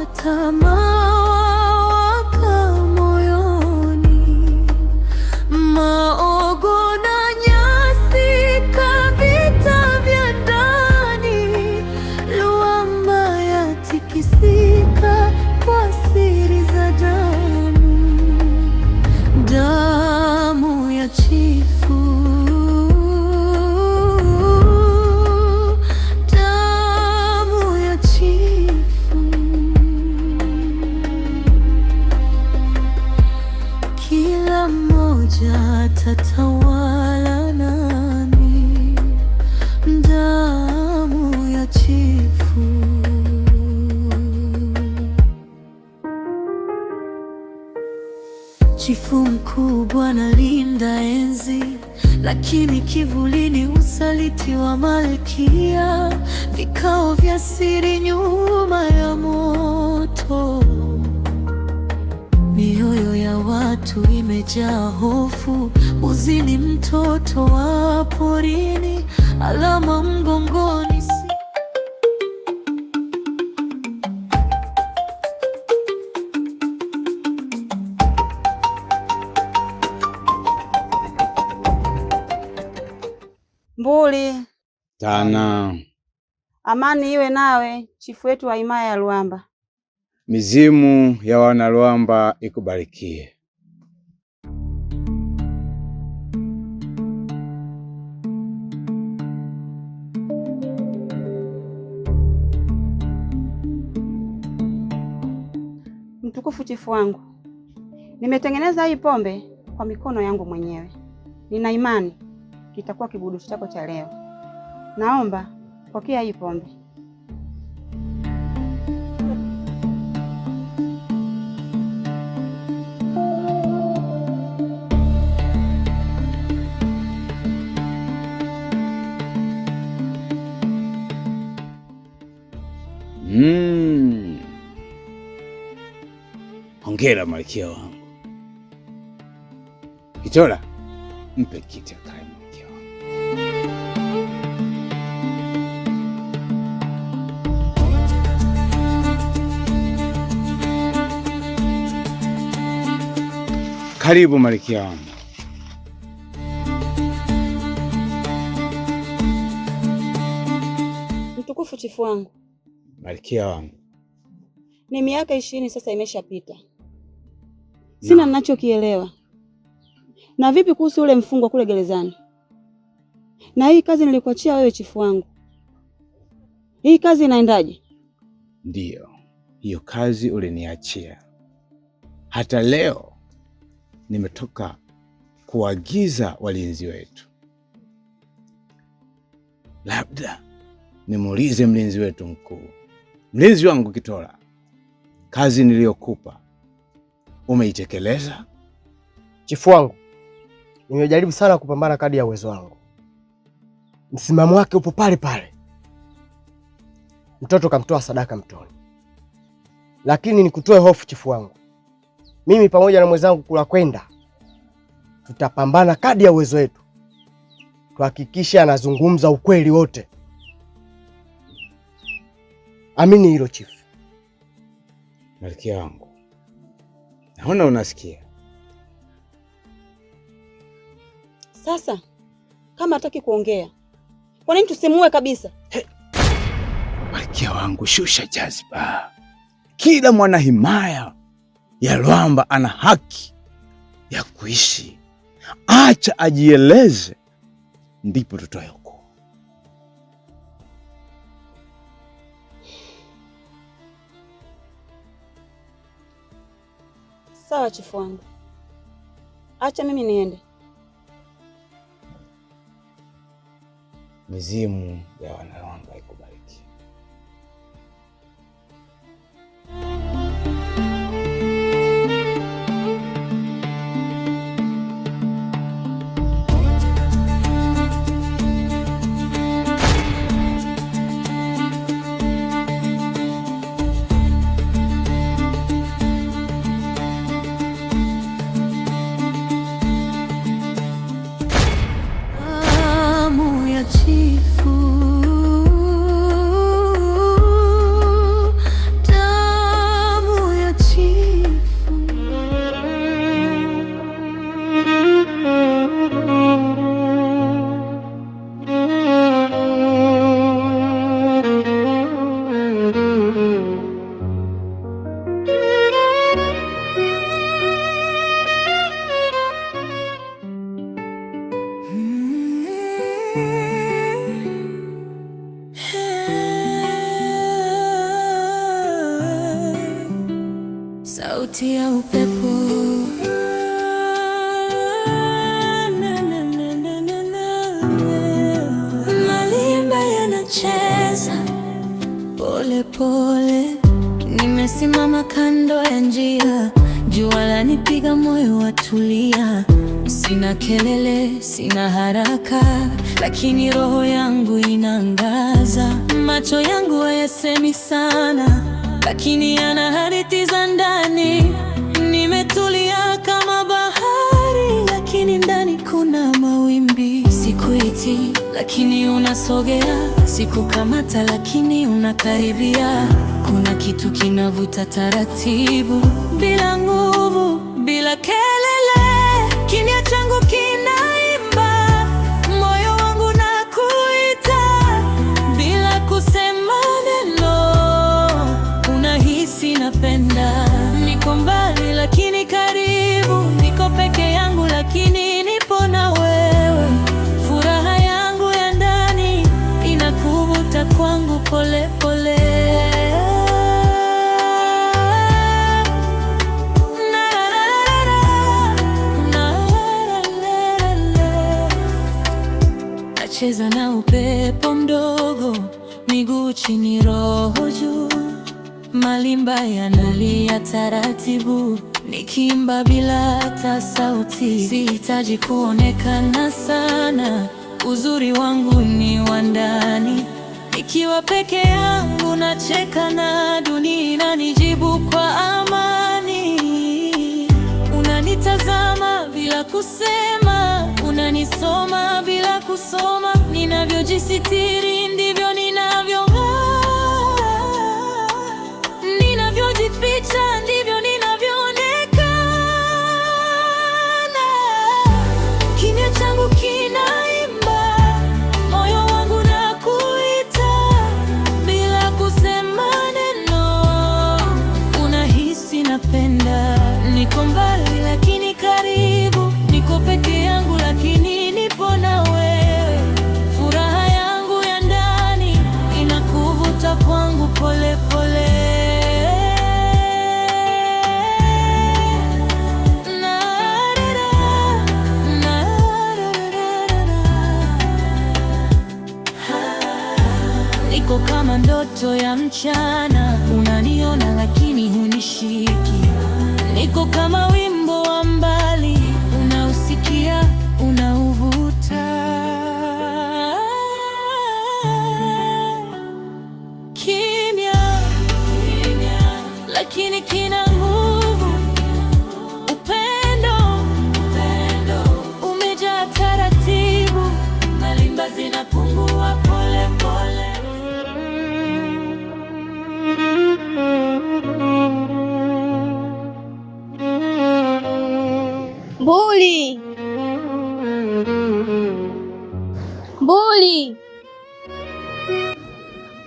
tamaa waka moyoni, maogo na nyasi kavita vya ndani, Luamba yatikisika kwa siri za damu, damu ya chifu, damu ya chifu. Kila mmoja tatawala nami, damu ya chifu. Chifu mkubwa analinda enzi, lakini kivulini usaliti wa malkia, vikao vya siri nyuma ya moto. Mioyo ya watu imejaa hofu, huzuni, mtoto wa porini, alama mgongoni. Mbuli Tana. Amani iwe nawe, chifu wetu wa himaya ya Luamba. Mizimu ya wana Luamba ikubarikie. Mtukufu chifu wangu, nimetengeneza hii pombe kwa mikono yangu mwenyewe. Nina imani kitakuwa kibudu chako cha leo. Naomba pokea hii pombe. Hongera malkia wangu. Kitola, mpe kiti akae malkia wangu. Karibu malkia wangu. Mtukufu chifu wangu. Malkia wangu. Ni miaka 20 sasa imeshapita. Sina ninachokielewa. Na vipi kuhusu ule mfungwa kule gerezani? Na hii kazi nilikuachia wewe chifu wangu. Hii kazi inaendaje? Ndiyo, hiyo kazi uliniachia. Hata leo nimetoka kuagiza walinzi wetu. Labda nimuulize mlinzi wetu mkuu. Mlinzi wangu Kitola, kazi niliyokupa umeitekeleza? Chifu wangu, nimejaribu sana kupambana kadri ya uwezo wangu. Msimamo wake upo pale pale. Mtoto kamtoa sadaka mtoni. Lakini nikutoe hofu chifu wangu. Mimi pamoja na mwenzangu kula kwenda, tutapambana kadri ya uwezo wetu. Tuhakikishe anazungumza ukweli wote. Amini hilo chifu. Malkia wangu, naona unasikia. Sasa kama hataki kuongea, kwa nini tusimuue kabisa? Malkia wangu, shusha jazba. Kila mwana himaya ya Luamba ana haki ya kuishi. Acha ajieleze, ndipo tutoe hukumu. Sawa chifu wangu. Acha mimi niende. Mizimu ya wana Luamba ikubariki. Damu ya chifu. sauti ya upepo. Malimba yanacheza pole pole, nimesimama kando ya njia, jua lanipiga, moyo watulia. Sina kelele, sina haraka, lakini roho yangu inaangaza. Macho yangu hayasemi sana, lakini yana hadithi za ndani. Nimetulia kama bahari, lakini ndani kuna mawimbi. Sikuiti, lakini unasogea. Sikukamata, lakini unakaribia. Kuna kitu kinavuta taratibu, bila nguvu, bila kelele. Kimya changu kinaimba, moyo wangu nakuita, bila kusema neno. Unahisi napenda. Niko mbali lakini karibu, niko peke yangu lakini nipo na wewe. Furaha yangu ya ndani inakuvuta kwangu pole pole. Nacheza na upepo mdogo, miguu chini, roho juu. Malimba yanalia taratibu, nikiimba bila hata sauti. Sihitaji kuonekana sana, uzuri wangu ni wa ndani. Nikiwa peke yangu nacheka na dunia inanijibu kwa amani. Unanitazama bila kusema, unanisoma bila kusoma. Ninavyojisitiri ndivyo ninavyong'aa, ninavyojificha ndivyo ninavyoonekana. Kimya changu kinaimba, moyo wangu nakuita, bila kusema neno. Unahisi napenda. Niko mbali lakini karibu, niko peke yangu lakini nipo na wewe. Furaha yangu ya ndani inakuvuta kwangu pole pole. Niko kama ndoto ya mchana, unaniona lakini hunishiki. Niko kama wimbo wa mbali, unausikia, unauvuta. Kimya, lakini kina nguvu. Upendo umejaa taratibu, malimba zinapungua pole pole. Mbuli! Mbuli!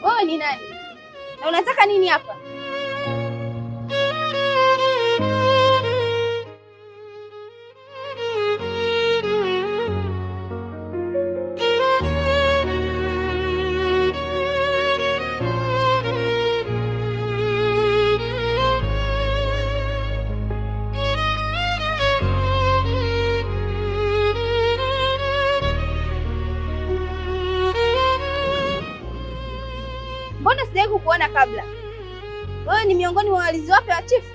Wewe ni nani? Na unataka nini hapa? Mbona sijawahi kukuona kabla? Wewe ni miongoni mwa walinzi wapya wa chifu?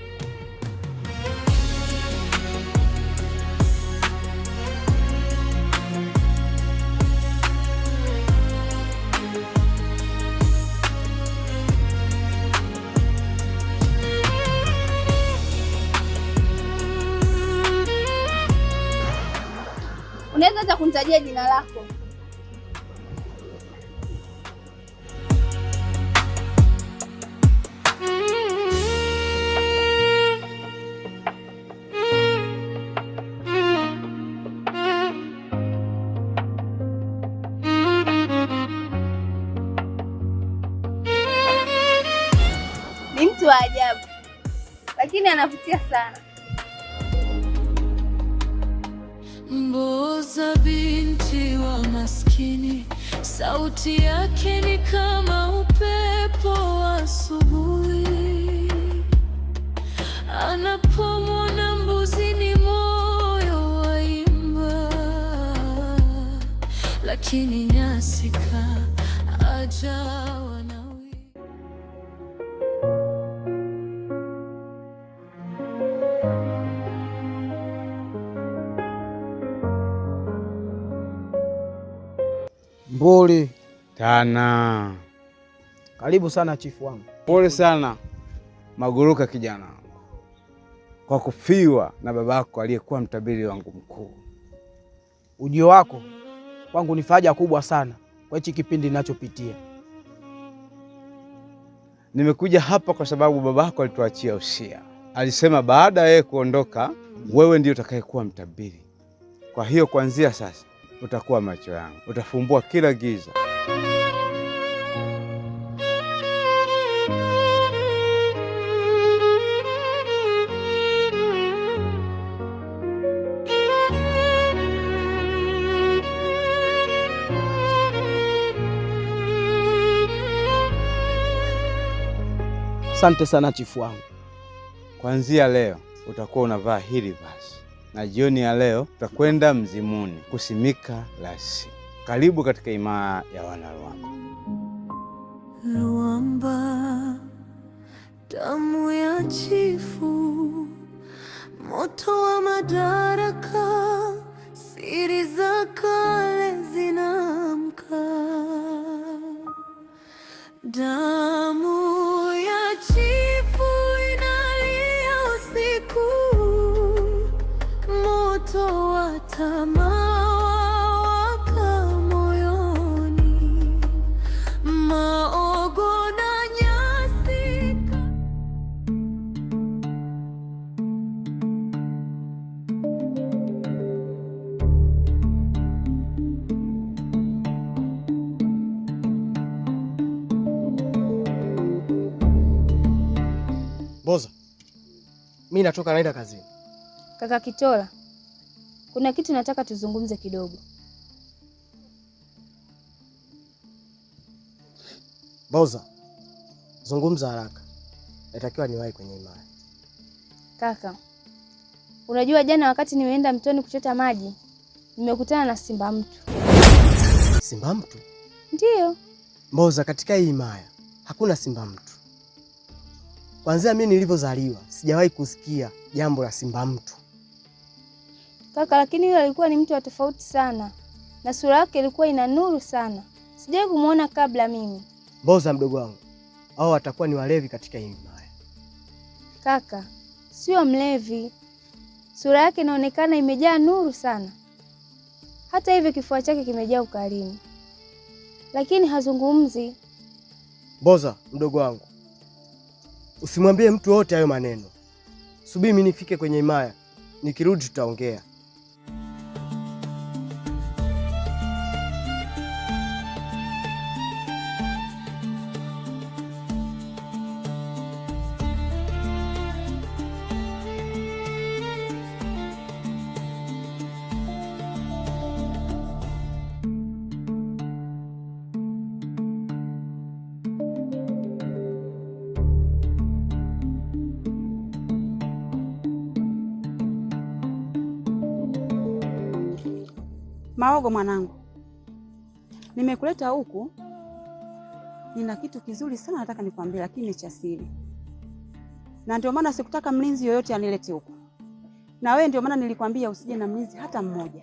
Unaweza hata kunitajia jina lako? Ni mtu wa ajabu, lakini anavutia sana. Mboza binti wa maskini, sauti yake ni kama upepo wa asubuhi. Napomwona mbuzini moyo waimba, lakini nyasi kajawa na Mbole Tana. karibu sana chifu wangu. Pole sana Maguruka kijana wangu kwa kufiwa na babako aliyekuwa mtabiri wangu mkuu. Ujio wako kwangu ni faraja kubwa sana kwa hichi kipindi ninachopitia. Nimekuja hapa kwa sababu babako alituachia usia. Alisema baada ya yeye kuondoka, wewe ndiyo utakayekuwa mtabiri. Kwa hiyo kuanzia sasa utakuwa macho yangu, utafumbua kila giza. Asante sana chifu wangu. Kuanzia leo utakuwa unavaa hili vazi, na jioni ya leo tutakwenda mzimuni kusimika rasi. Karibu katika himaya ya Wanaluamba. Luamba, damu ya chifu, moto wa madaraka, siri za kale zinaamka. Damu ya chifu inalia usiku, moto wa tamaa waka moyoni, maogo na nyasi. Boza, mimi natoka naenda kazini. Kaka Kitola, kuna kitu nataka tuzungumze kidogo. Boza, zungumza haraka, natakiwa niwahi kwenye himaya. Kaka, unajua jana wakati nimeenda mtoni kuchota maji, nimekutana na simba mtu. Simba mtu? Ndiyo. Boza, katika hii himaya hakuna simba mtu. Kwanzia mimi nilivyozaliwa sijawahi kusikia jambo la simba mtu. Kaka, lakini yule alikuwa ni mtu wa tofauti sana, na sura yake ilikuwa ina nuru sana. Sijawahi kumuona kabla mimi. Boza mdogo wangu, hao watakuwa ni walevi katika hii himaya. Kaka, sio mlevi. Sura yake inaonekana imejaa nuru sana. Hata hivyo kifua chake kimejaa ukarimu, lakini hazungumzi. Boza mdogo wangu, usimwambie mtu wote hayo maneno. Subiri mimi nifike kwenye himaya, nikirudi tutaongea. Maogo mwanangu, nimekuleta huku, nina kitu kizuri sana nataka nikwambie, lakini ni cha siri, na ndio maana sikutaka mlinzi yoyote anilete huku, na wewe ndio maana nilikwambia usije na mlinzi hata mmoja.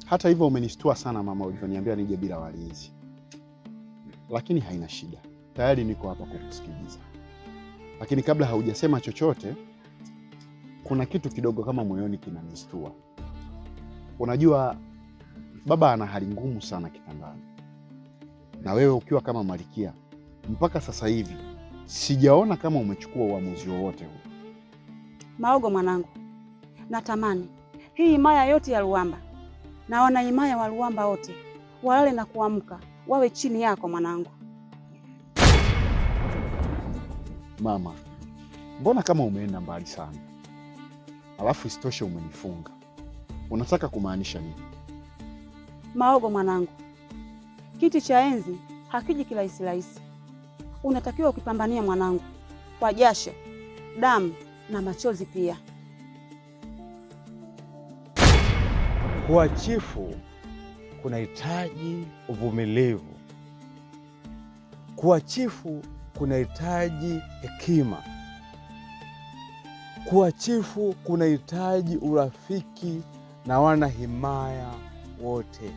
Hata hivyo umenishtua sana mama ulivyoniambia nije bila walinzi, lakini haina shida, tayari niko hapa kukusikiliza. Lakini kabla haujasema chochote, kuna kitu kidogo kama moyoni kinanistua. Unajua baba ana hali ngumu sana kitandani, na wewe ukiwa kama Malkia, mpaka sasa hivi sijaona kama umechukua uamuzi wowote huu. Maogo mwanangu, natamani hii himaya yote ya Luamba na wana himaya wa Luamba wote walale na kuamka wawe chini yako mwanangu. Mama, mbona kama umeenda mbali sana? Alafu isitoshe umenifunga. Unataka kumaanisha nini? Maogo mwanangu, kiti cha enzi hakiji kirahisi rahisi. Unatakiwa ukipambania mwanangu, kwa jasho, damu na machozi pia. Kuwa chifu kunahitaji uvumilivu. Kuwa chifu kunahitaji hekima. Kuwa chifu kunahitaji urafiki na wana himaya wote.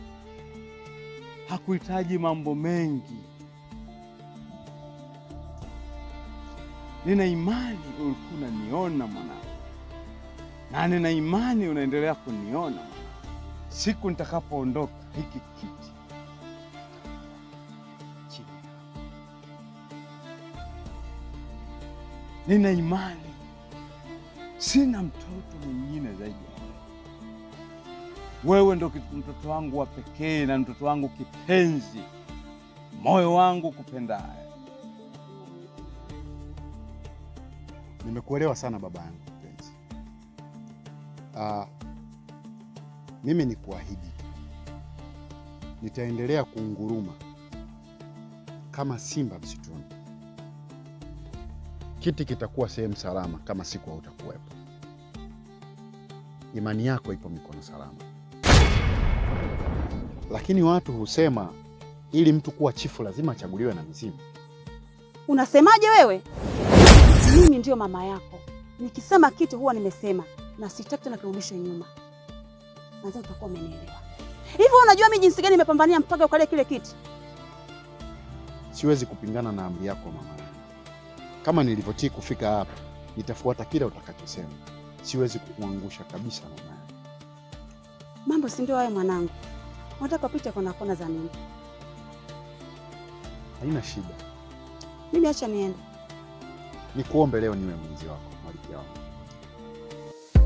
Hakuhitaji mambo mengi. Nina imani ulikuwa unaniona mwanangu, na nina imani unaendelea kuniona. Siku nitakapoondoka hiki kiti chini, nina imani sina mtoto mwingine zaidi ya wewe. Wewe ndo mtoto wangu wa pekee na mtoto wangu kipenzi, moyo wangu kupendaye. Nimekuelewa sana baba yangu mpenzi. Mimi ni kuahidi nitaendelea kunguruma kama simba msituni. Kiti kitakuwa sehemu salama kama siku hautakuwepo. Imani yako ipo mikono salama. Lakini watu husema ili mtu kuwa chifu lazima achaguliwe na mizimu. Unasemaje wewe? Mimi ndio mama yako. Nikisema kitu huwa nimesema na sitaki tena kurudisha nyuma. Nadhani utakuwa umenielewa. Hivi unajua mimi jinsi gani nimepambania mpaka ukale kile kiti? Siwezi kupingana na amri yako mama. Kama nilivyotii kufika hapa, nitafuata kila utakachosema. Siwezi kukuangusha kabisa mama. Mambo si ndio hayo mwanangu. Unataka kupita kona za nini? Haina shida. Mimi acha niende. Nikuombe leo niwe mlinzi wako, malkia wangu.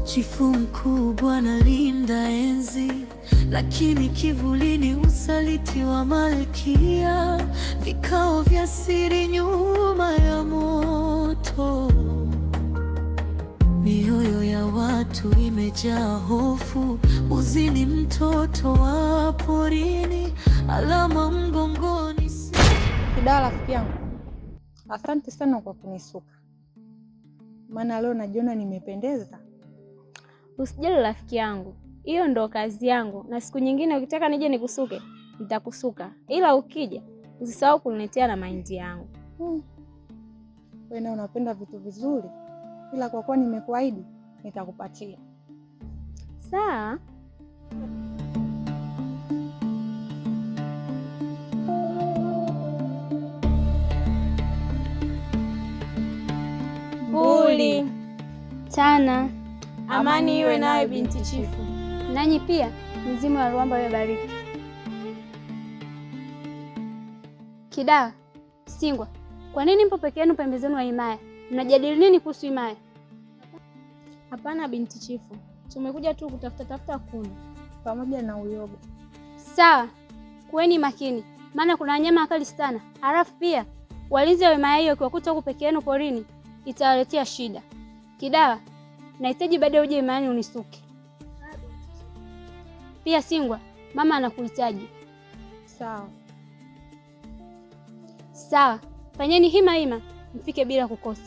Chifu mkubwa analinda enzi, lakini kivulini usaliti wa malkia. Vikao vya siri nyuma ya moto, mioyo ya watu imejaa hofu. Uzini mtoto wa porini, alama mgongoni. Kidawa rafiki yangu, asante sana kwa kunisuka, maana leo najiona nimependeza. Usijali rafiki yangu, hiyo ndo kazi yangu, na siku nyingine ukitaka nije nikusuke nitakusuka, ila ukija usisahau kuniletea na mahindi yangu. Wewe na unapenda vitu vizuri, ila kwa kuwa nimekuahidi nitakupatia. Sawa. Mbuli. Tana. Amani iwe nawe binti chifu. Nanyi pia mzimu wa Ruamba ibariki. Kidawa, Singwa, kwa nini mpo peke yenu pembezoni wa himaya? Mnajadili nini kuhusu himaya? Hapana binti chifu, tumekuja tu kutafuta kuni pamoja na uyoga. Sawa, kuweni makini, maana kuna wanyama wakali sana. Halafu pia walinzi wa himaya hiyo kiwakuta huku peke yenu porini itawaletea shida. Kidawa, nahitaji baadaye uje himani unisuke. Pia Singwa, mama anakuhitaji. Sawa. Sawa, fanyeni hima mfike bila kukosa.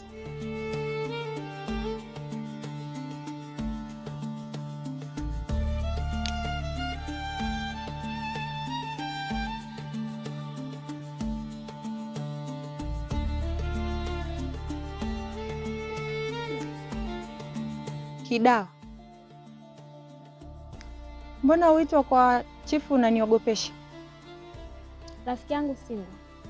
Kidawa, mbona wito kwa chifu unaniogopesha? Rafiki yangu Singwa,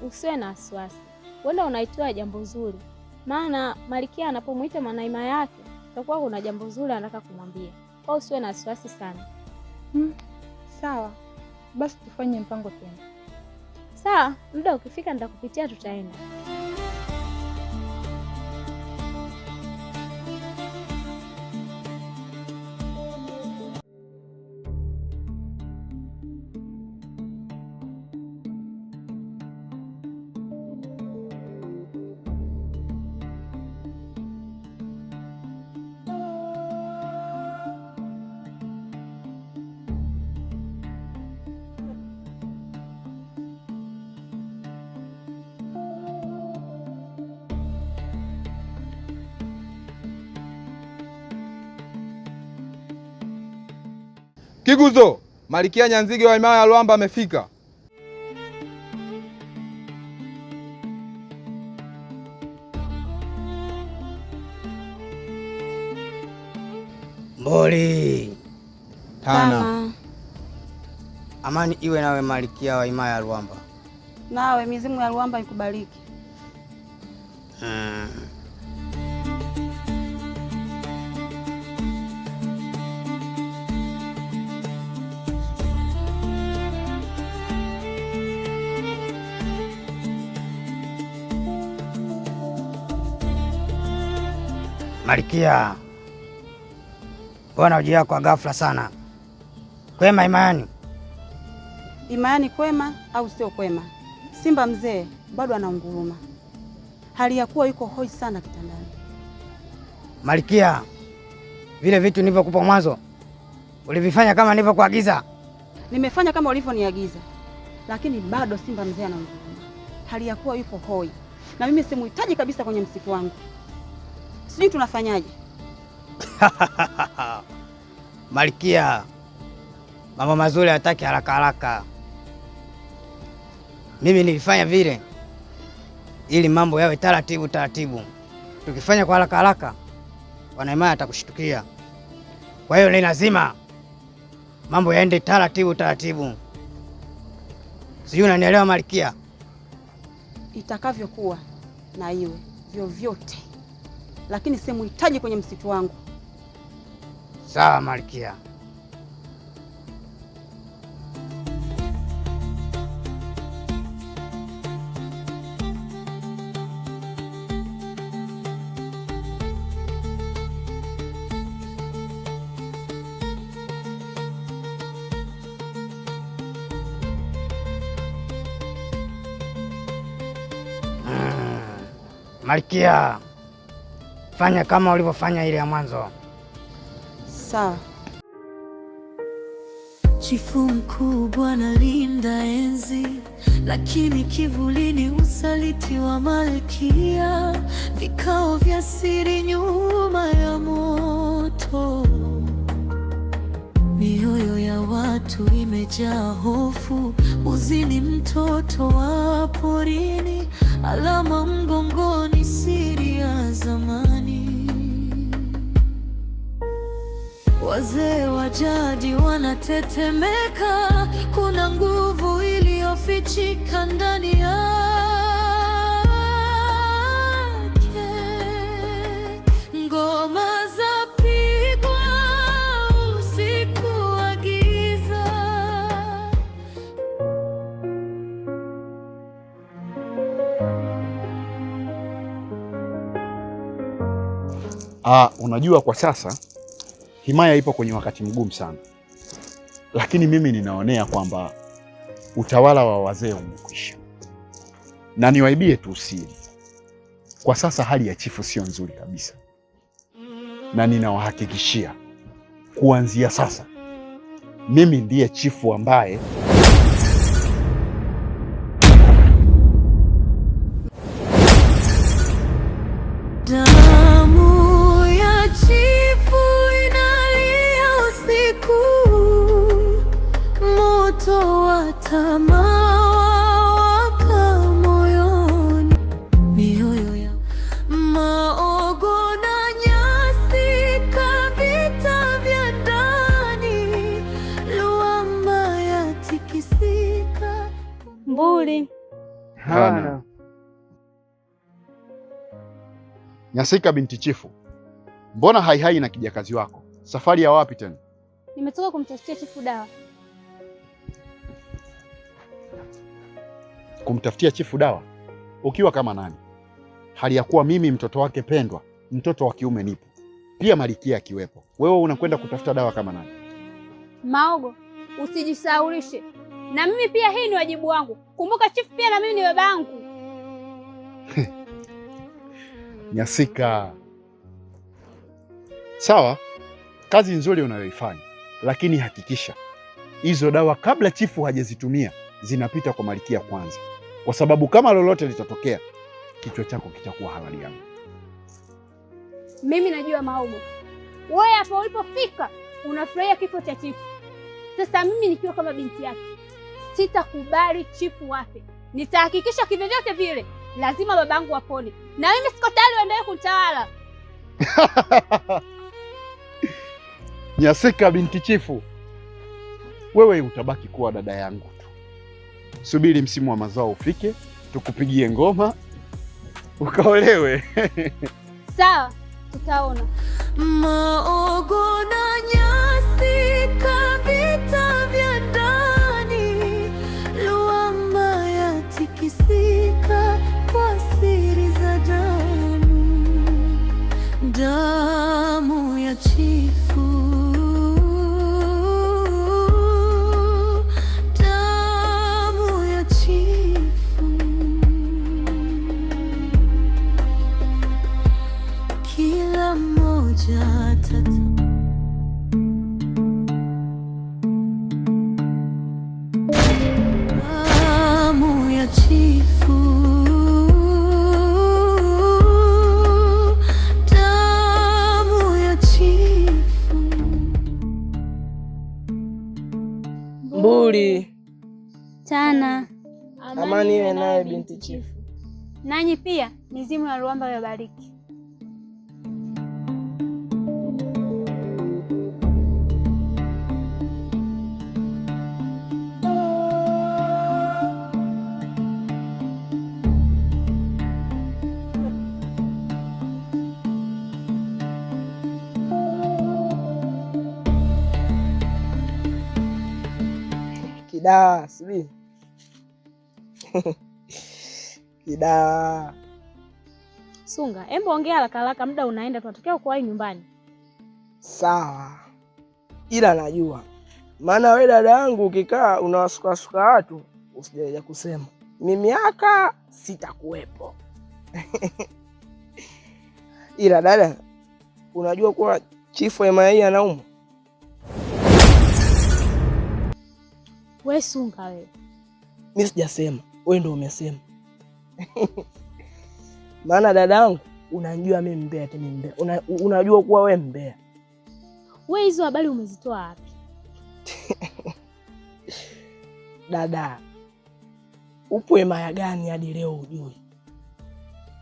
usiwe na wasiwasi. Wenda unaitoa jambo zuri, maana malkia anapomuita mwanaima yake itakuwa kuna jambo zuri anataka kumwambia. Kwa usiwe na wasiwasi sana. Sawa, basi tufanye mpango tena. Sawa, muda ukifika nitakupitia, tutaenda. Kiguzo, Malkia Nyanzige wa himaya ya Lwamba amefika. Mboli. Tana. Amani iwe nawe Malkia wa himaya ya Lwamba. Nawe mizimu ya Lwamba ikubariki. Malkia, mbona ujia kwa ghafla sana? Kwema Imayani? Imayani kwema au sio kwema? Simba mzee bado anaunguruma, hali ya kuwa yuko hoi sana kitandani. Malkia, vile vitu nilivyokupa mwanzo ulivifanya kama nilivyokuagiza? Nimefanya kama ulivyoniagiza, lakini bado Simba mzee anaunguruma, hali ya kuwa yuko hoi, na mimi simuhitaji kabisa kwenye msitu wangu. Sijui tunafanyaje? Malkia, mambo mazuri hataki haraka haraka. Mimi nilifanya vile ili mambo yawe taratibu taratibu. Tukifanya kwa haraka haraka, wanaimaya atakushtukia. Kwa hiyo ni lazima mambo yaende taratibu taratibu. Sijui unanielewa Malkia? Itakavyokuwa na iwe vyovyote, lakini simuhitaji kwenye msitu wangu. Sawa Malkia. Malkia, fanya kama ulivyofanya ile ya mwanzo. Sawa. Chifu mkubwa analinda enzi, lakini kivulini usaliti wa malkia. Vikao vya siri nyuma ya moto, mioyo ya watu imejaa hofu. Uzini mtoto wa porini, alama mgongoni, siri ya zamani. Wazee wa jadi wanatetemeka, kuna nguvu iliyofichika ndani yake. Ngoma zapigwa usiku wa giza. Unajua kwa sasa himaya ipo kwenye wakati mgumu sana, lakini mimi ninaonea kwamba utawala wa wazee umekwisha, na niwaibie tu siri, kwa sasa hali ya chifu sio nzuri kabisa, na ninawahakikishia kuanzia sasa mimi ndiye chifu ambaye damu ya chifu inalia usiku, moto wa tamaa waka moyoni, mioyo ya maogo na nyasi, kavita vya ndani, Lwamba yatikisika. Mbuli. Hana. Nyasika binti chifu, mbona haihai na kijakazi wako? Safari ya wapi tena? Nimetoka kumtafutia chifu dawa. Kumtafutia chifu dawa? Ukiwa kama nani? Hali ya kuwa mimi mtoto wake pendwa, mtoto wa kiume nipo, pia Malkia akiwepo. Wewe unakwenda kutafuta dawa kama nani? Maogo, usijisaulishe. Na mimi pia hii ni wajibu wangu. Kumbuka chifu pia na mimi ni babangu. Nyasika, sawa, kazi nzuri unayoifanya, lakini hakikisha hizo dawa kabla chifu hajazitumia zinapita kwa Malkia kwanza, kwa sababu kama lolote litatokea, kichwa chako kitakuwa halali yangu. Mimi najua Maogo, wewe hapo ulipofika unafurahia kifo cha chifu, Sasa mimi nikiwa kama binti yake sitakubali chifu wafe. Nitahakikisha kivyovyote vile lazima babangu apone, na mimi siko tayari waendelee kutawala. Nyaseka binti chifu, wewe utabaki kuwa dada yangu tu. Subiri msimu wa mazao ufike, tukupigie ngoma ukaolewe. Sawa, tutaona. Maogo na nyasi kavita vya ndani, Luamba yatikisika kwa siri za damu ya chifu, damu ya chifu. Kila mmoja damu ya chifu, damu ya chifu. Mbuli Tana. amani iwe naye binti chifu. Nanyi pia mizimu ya Luamba iwabariki. Kidawa sibi. Kidawa. Sunga, embo ongea haraka haraka, muda unaenda, tunatokea kuwahi nyumbani. Sawa, ila najua maana wewe dada yangu ukikaa unawasukasuka watu, usijaja kusema mimi haka sitakuwepo. Ila dada, unajua kuwa chifu Emayi anaumwa? We Sunga wewe. Mimi sijasema, wewe ndio umesema. Maana dada yangu unajua mimi mbea tena mbea. Unajua kuwa wewe mbea. We hizo habari umezitoa wapi? Dada, upo himaya gani hadi leo hujui?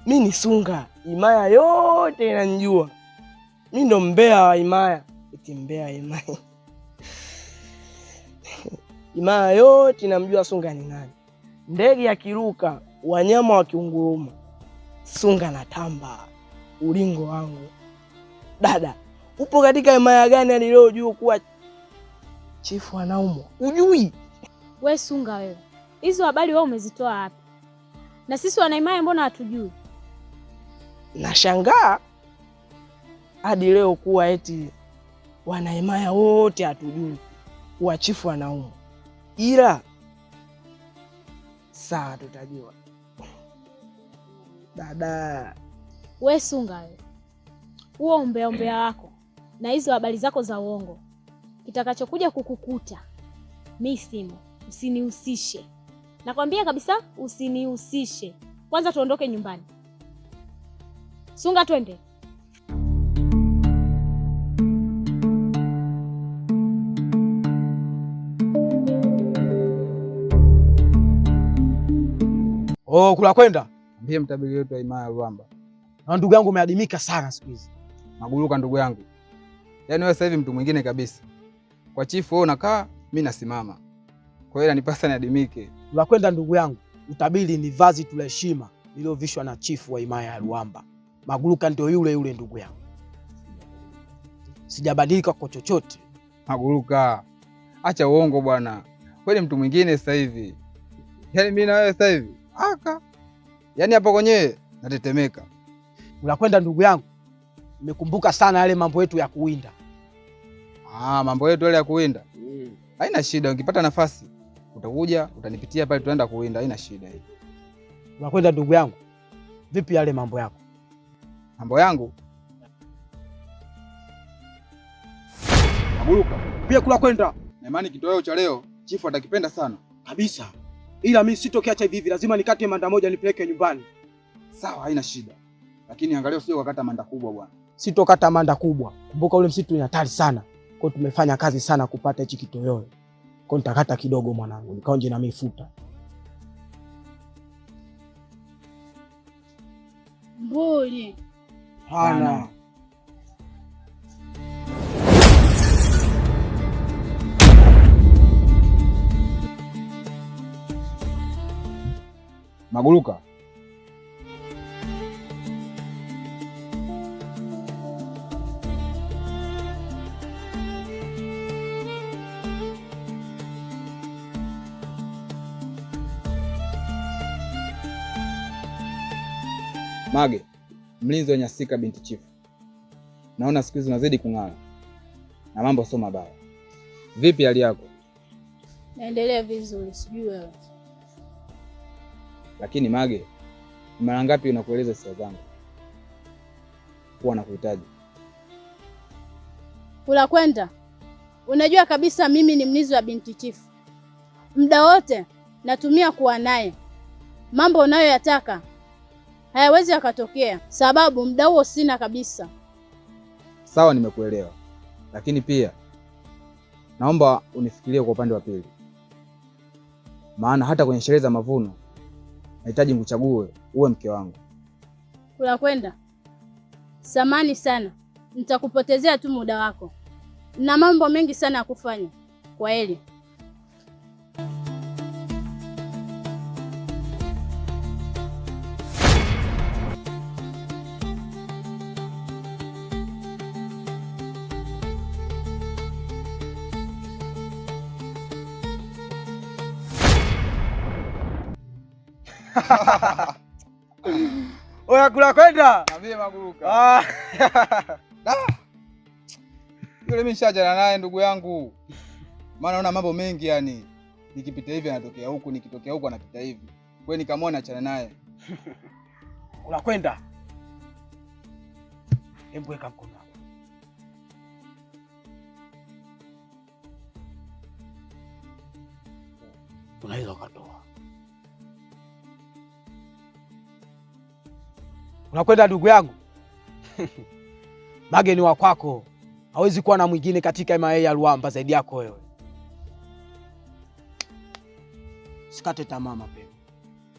Mimi ni Sunga, himaya yote inanijua. Mimi ndo mbea wa himaya. Eti mbea himaya. Himaya yote inamjua Sunga ni nani. Ndege akiruka, wanyama wakiunguruma, Sunga na tamba ulingo wangu. Dada, upo katika himaya gani hadi leo hujui kuwa chifu anaumwa? Ujui? We Sunga wewe. Hizo habari wewe umezitoa wapi? Na sisi wanaimaya mbona hatujui? Nashangaa hadi leo kuwa eti wanaimaya wote hatujui kuwa chifu anaumwa. Ila sawa, tutajua. Dada, We Sunga wewe. Huo umbea wako na hizo habari zako za uongo, kitakachokuja kukukuta mimi simo. Usinihusishe. Nakwambia kabisa usinihusishe. Kwanza tuondoke nyumbani. Sunga, twende. Oh, kula kwenda. Ndiye mtabiri wetu wa himaya ya Luamba. Na ndugu yangu umeadimika sana siku hizi. Maguluka ndugu yangu. Yaani wewe sasa hivi mtu mwingine kabisa. Kwa chifu wewe unakaa, mimi nasimama. Kwa hiyo inanipasa niadimike. Kula kwenda ndugu yangu. Utabiri ni vazi tu la heshima lilovishwa na chifu wa himaya ya Luamba. Maguluka ndio yule yule ndugu yangu. Sijabadilika kwa chochote. Maguluka, acha uongo bwana. Kwani mtu mwingine sasa hivi. Yaani mimi na wewe sasa hivi. Aka. Yaani hapo kwenyewe natetemeka. Unakwenda ndugu yangu. Nimekumbuka sana yale mambo yetu ya kuwinda. Mambo yetu yale ya kuwinda. Haina shida, ukipata nafasi utakuja, utanipitia pale tunaenda kuwinda, haina shida hii. Unakwenda ndugu yangu. Vipi yale mambo yako? Mambo yangu? Maguluka. Pia kula kwenda. Na imani kitoweo cha leo chifu atakipenda sana. Kabisa. Ila mimi sitokiacha hivi, lazima nikate manda moja nipeleke nyumbani. Sawa, haina shida. Lakini angalia usije ukakata manda kubwa bwana. Sitokata manda kubwa. Kumbuka ule msitu ni hatari sana. Kwa hiyo tumefanya kazi sana kupata hichi kitoweo. Kwa nitakata kidogo mwanangu, nikaonje na mifuta. Mbuli. Hana. Maguluka. Mage, mlinzi wa Nyasika binti Chifu. Naona siku hizi unazidi kung'ara na mambo sio mabaya. Vipi hali yako? Naendelea vizuri, sijui wewe. Lakini Mage, mara ngapi unakueleza siri zangu? Kuwa nakuhitaji. Kula kwenda. Unajua kabisa mimi ni mlinzi wa binti Chifu. Muda wote natumia kuwa naye. Mambo unayoyataka hayawezi yakatokea, sababu muda huo sina kabisa. Sawa, nimekuelewa. Lakini pia naomba unifikirie kwa upande wa pili. Maana hata kwenye sherehe za mavuno nahitaji nikuchague uwe mke wangu. Kula kwenda. Samani sana. Nitakupotezea tu muda wako. Na mambo mengi sana ya kufanya. Kwaheri. Oya Kula kwenda. Nambie Maguluka. Yule mimi nishajana naye ndugu yangu. Maana naona mambo mengi yani. Nikipita hivi anatokea huku, nikitokea huku anapita hivi. Kwa hiyo nikamwona achana naye. Kula kwenda. Hebu weka mkono wako. Unaweza ukatoa. Unakwenda ndugu yangu? Mage ni wa kwako. Hawezi kuwa na mwingine katika himaya ya Ruamba zaidi yako wewe. Sikate tamaa mapema.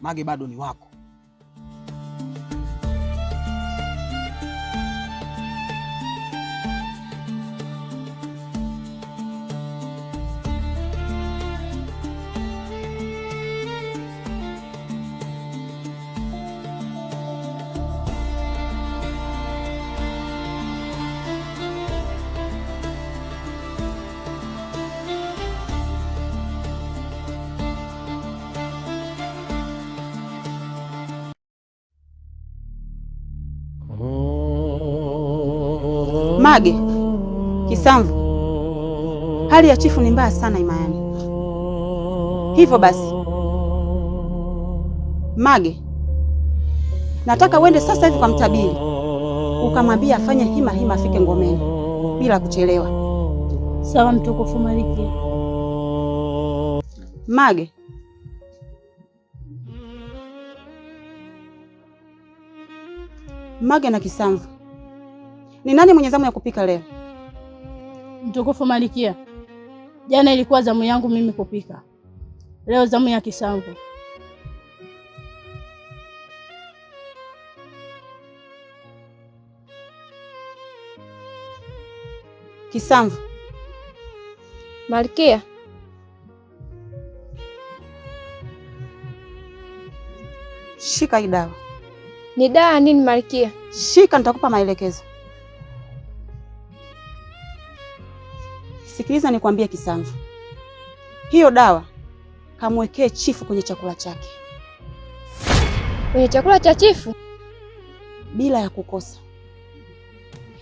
Mage bado ni wako. Mage, Kisamvu, hali ya chifu ni mbaya sana imayani. Hivyo basi, Mage, nataka uende sasa hivi kwa mtabiri ukamwambia afanye hima afike ngomeni bila kuchelewa. Sawa mtukufu Malikia. Mage, Mage na Kisamvu, ni nani mwenye zamu ya kupika leo? Mtukufu Malikia, jana ilikuwa zamu yangu mimi kupika. Leo zamu ya Kisamvu. Kisamvu. Malikia. Shika hii dawa. Ni dawa nini Malikia? Shika, nitakupa maelekezo. Sikiliza nikwambie Kisamvu. Hiyo dawa kamwekee chifu kwenye chakula chake. Kwenye chakula cha chifu? Bila ya kukosa.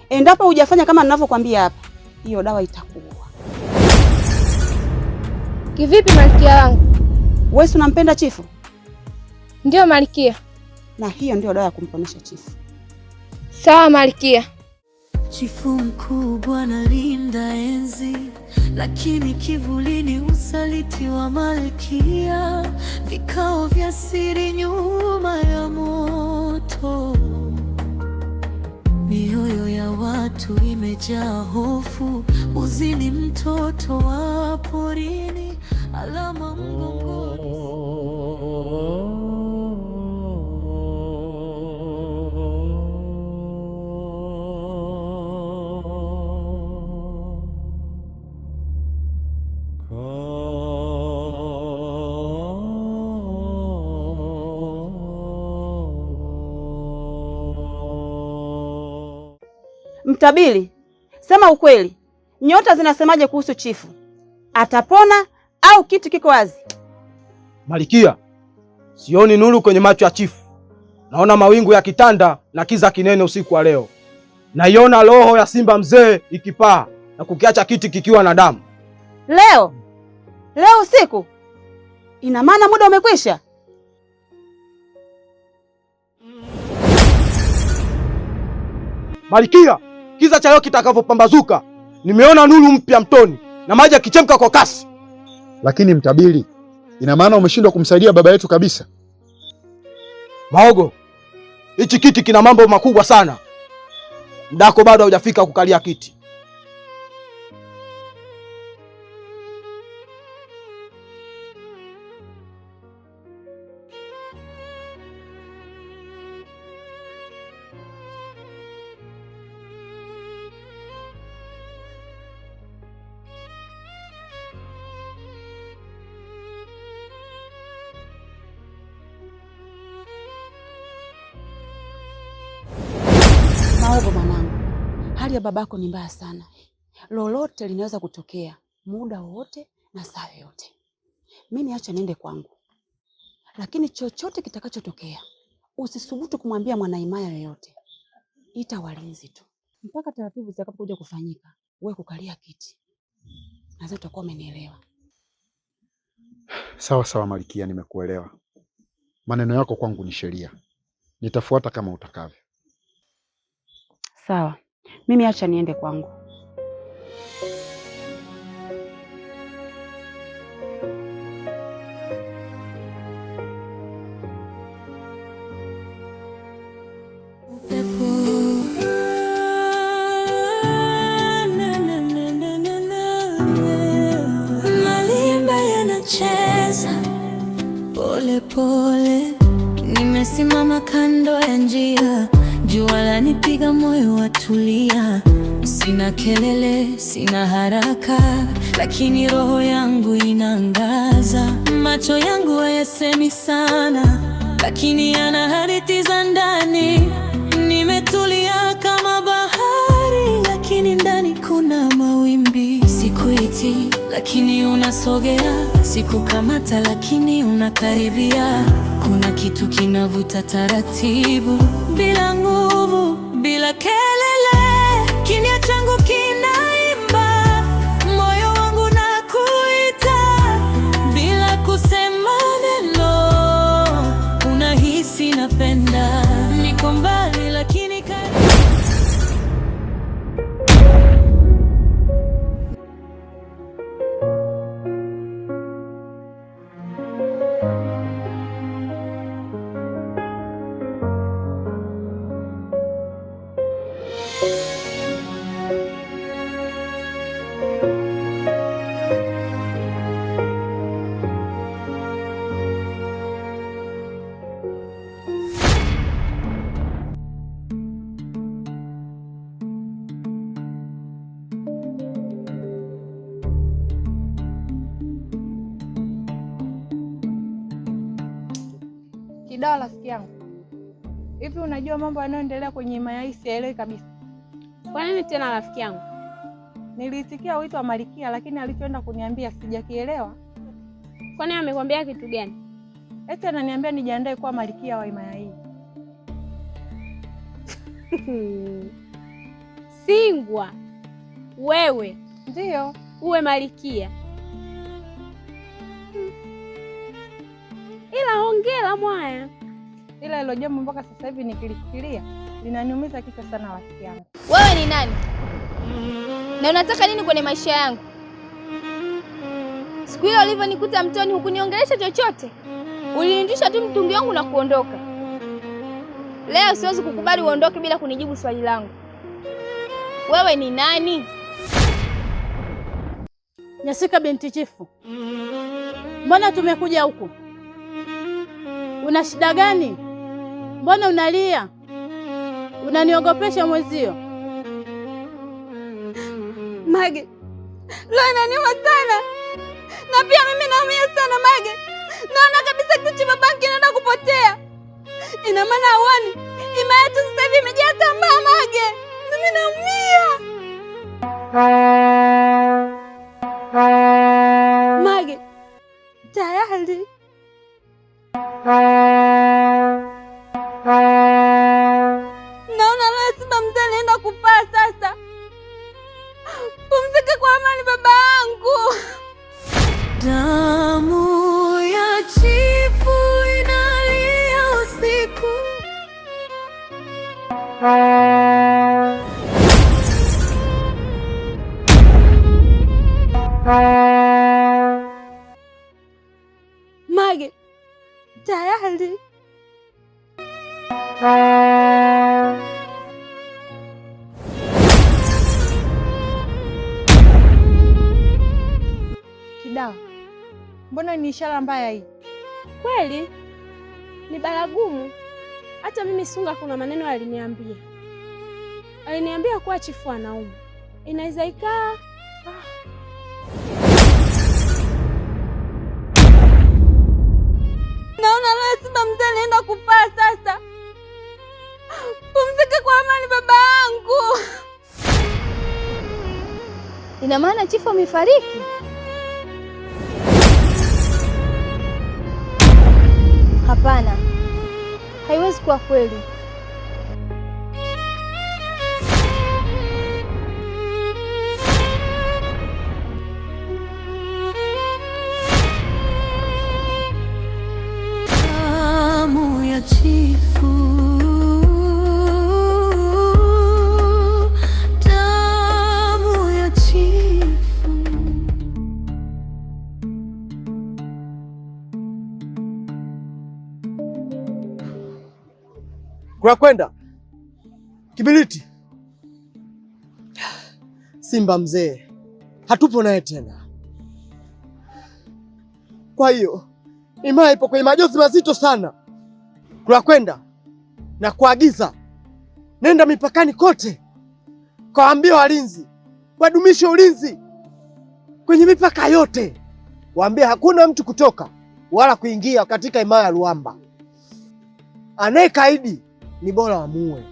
Endapo hujafanya kama ninavyokuambia hapa, hiyo dawa itakuua. Kivipi Malikia wangu? Wewe unampenda chifu? Ndio Malikia. Na hiyo ndio dawa ya kumponesha chifu. Sawa Malikia. Chifu mkubwa analinda enzi, lakini kivulini usaliti wa Malkia, vikao vya siri nyuma ya moto. Mioyo ya watu imejaa hofu, uzini mtoto wa porini alama mgongoni. Mtabiri, sema ukweli. Nyota zinasemaje kuhusu chifu? Atapona au kitu kiko wazi? Malikia, sioni nuru kwenye macho ya chifu. Naona mawingu ya kitanda na kiza kinene usiku wa leo. Naiona roho ya simba mzee ikipaa na kukiacha kiti kikiwa na damu. Leo usiku? Ina maana muda umekwisha? Malikia, kiza cha leo kitakavyopambazuka, nimeona nuru mpya mtoni na maji yakichemka kwa kasi. Lakini mtabiri, ina maana umeshindwa kumsaidia baba yetu kabisa? Maogo, hichi kiti kina mambo makubwa sana. Mdako bado haujafika kukalia kiti. Maogo mwanangu, hali ya babako ni mbaya sana. Lolote linaweza kutokea muda wowote na saa yoyote. Mimi acha niende kwangu, lakini chochote kitakachotokea usisubutu kumwambia Mwanaimaya yoyote. Ita walinzi tu mpaka taratibu zitakapokuja kufanyika. Wewe kukalia kiti, nadhani utakuwa umenielewa. Sawa sawa Malikia, nimekuelewa. Maneno yako kwangu ni sheria, nitafuata kama utakavyo. Sawa, mimi acha niende kwangu. Malimba yanacheza pole pole, nimesimama kando ya njia. Jua lanipiga moyo watulia, sina kelele, sina haraka, lakini roho yangu inaangaza. Macho yangu hayasemi sana, lakini yana hadithi za ndani. Nimetulia kama bahari, lakini ndani kuna mawimbi. Sikuiti, lakini unasogea, sikukamata, lakini unakaribia. Kuna kitu kinavuta taratibu, bila nguvu, bila kelele. Kimya changu kinaimba, moyo wangu nakuita, bila kusema neno. Unahisi napenda, niko mbali lakini Kidawa, rafiki yangu, hivi unajua mambo yanayoendelea kwenye himaya hii sielewi kabisa. Kwa nini tena rafiki yangu? Nilisikia wito wa Malikia, lakini alichoenda kuniambia sijakielewa. Kwani amekwambia kitu gani? Eti ananiambia nijiandae kuwa Malikia wa himaya hii. Singwa, wewe ndiyo uwe Malikia? Ila hongera mwaya. Ila hilo jambo mpaka sasa hivi nikilifikiria linaniumiza kichwa sana rafiki yangu. Wewe ni nani? Na unataka nini kwenye maisha yangu? Siku ile ulivyonikuta mtoni hukuniongelesha chochote. Ulinirudisha tu mtungi wangu na kuondoka. Leo siwezi kukubali uondoke bila kunijibu swali langu. Wewe ni nani? Nyasika binti Chifu, mbona tumekuja huku? Una shida gani? Mbona unalia? Unaniogopesha mwezio. Mage, leo inaniuma sana. Na pia mimi naumia sana Mage. Naona kabisa kitu cha babangu kinaenda kupotea. Ina maana hawani himaya yetu sasa hivi imejaa tamaa Mage. Mimi naumia. Mage, tayari. Naona leo Simba mzee anaenda kupaa sasa. Pumzika kwa amani baba yangu. Damu ya chifu inalia usiku. Mage, tayari. Kidawa, mbona ni ishara mbaya hii? Kweli ni baragumu. Hata mimi Sunga kuna maneno aliniambia. Aliniambia kuwa chifu anaumwa. Inaweza ikaa Naona leo Simba mzee anaenda kupaa sasa. Pumzika kwa amani baba yangu. Ina maana chifu amefariki? Hapana, haiwezi kuwa kweli. Damu ya chifu, damu ya chifu. Kuna kwenda Kibiliti, Simba mzee hatupo naye tena. Kwa hiyo himaya ipo kwenye majonzi mazito sana. Kuna kwenda na kuagiza, nenda mipakani kote, kawaambie walinzi wadumishe ulinzi kwenye mipaka yote, waambie hakuna mtu kutoka wala kuingia katika himaya ya Luamba. Anayekaidi ni bora wamuue.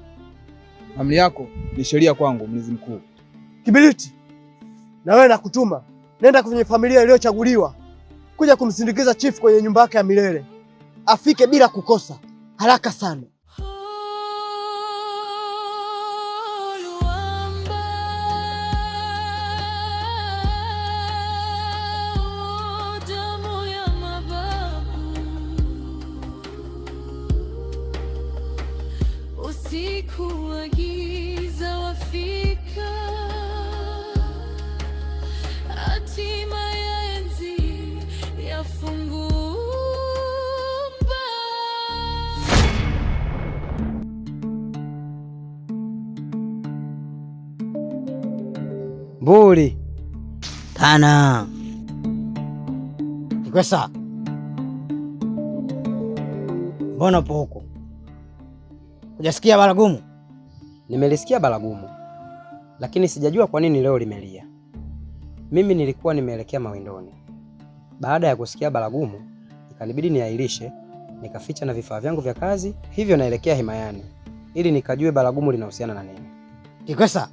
Amri yako ni sheria kwangu, mlinzi mkuu. Kibiliti, na wewe nakutuma, nenda kwenye familia iliyochaguliwa kuja kumsindikiza chifu kwenye nyumba yake ya milele. Afike bila kukosa, haraka sana. Damu ya mababu, usiku wa giza wafika, hatima ya enzi yafungumba. Mbuli tana Kikwesa, mbona upo huko? Hujasikia baragumu? Nimelisikia baragumu, lakini sijajua kwa nini leo limelia. Mimi nilikuwa nimeelekea mawindoni. Baada ya kusikia baragumu, ikanibidi niahirishe, nikaficha na vifaa vyangu vya kazi, hivyo naelekea himayani ili nikajue baragumu linahusiana na nini. Kikwesa,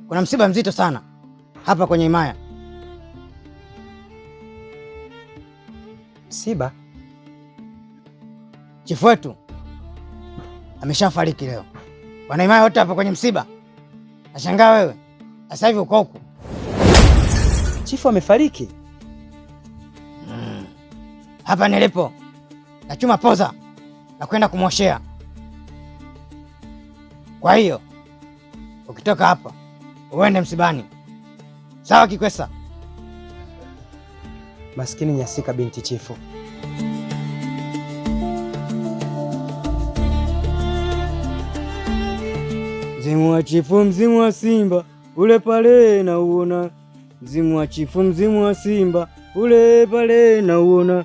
kuna msiba mzito sana hapa kwenye himaya. Msiba? Chifu wetu ameshafariki leo. Wanahimaya wote hapa kwenye msiba. Nashangaa wewe sasa hivi uko huko. Chifu amefariki? Hapa nilipo nachuma poza na kwenda kumwoshea. Kwa hiyo ukitoka hapa uende msibani. Sawa Kikwesa? Maskini Nyasika binti chifu. Mzimu wa chifu, mzimu wa simba ule pale na uona. mzimu wa chifu, mzimu wa simba ule pale nauona.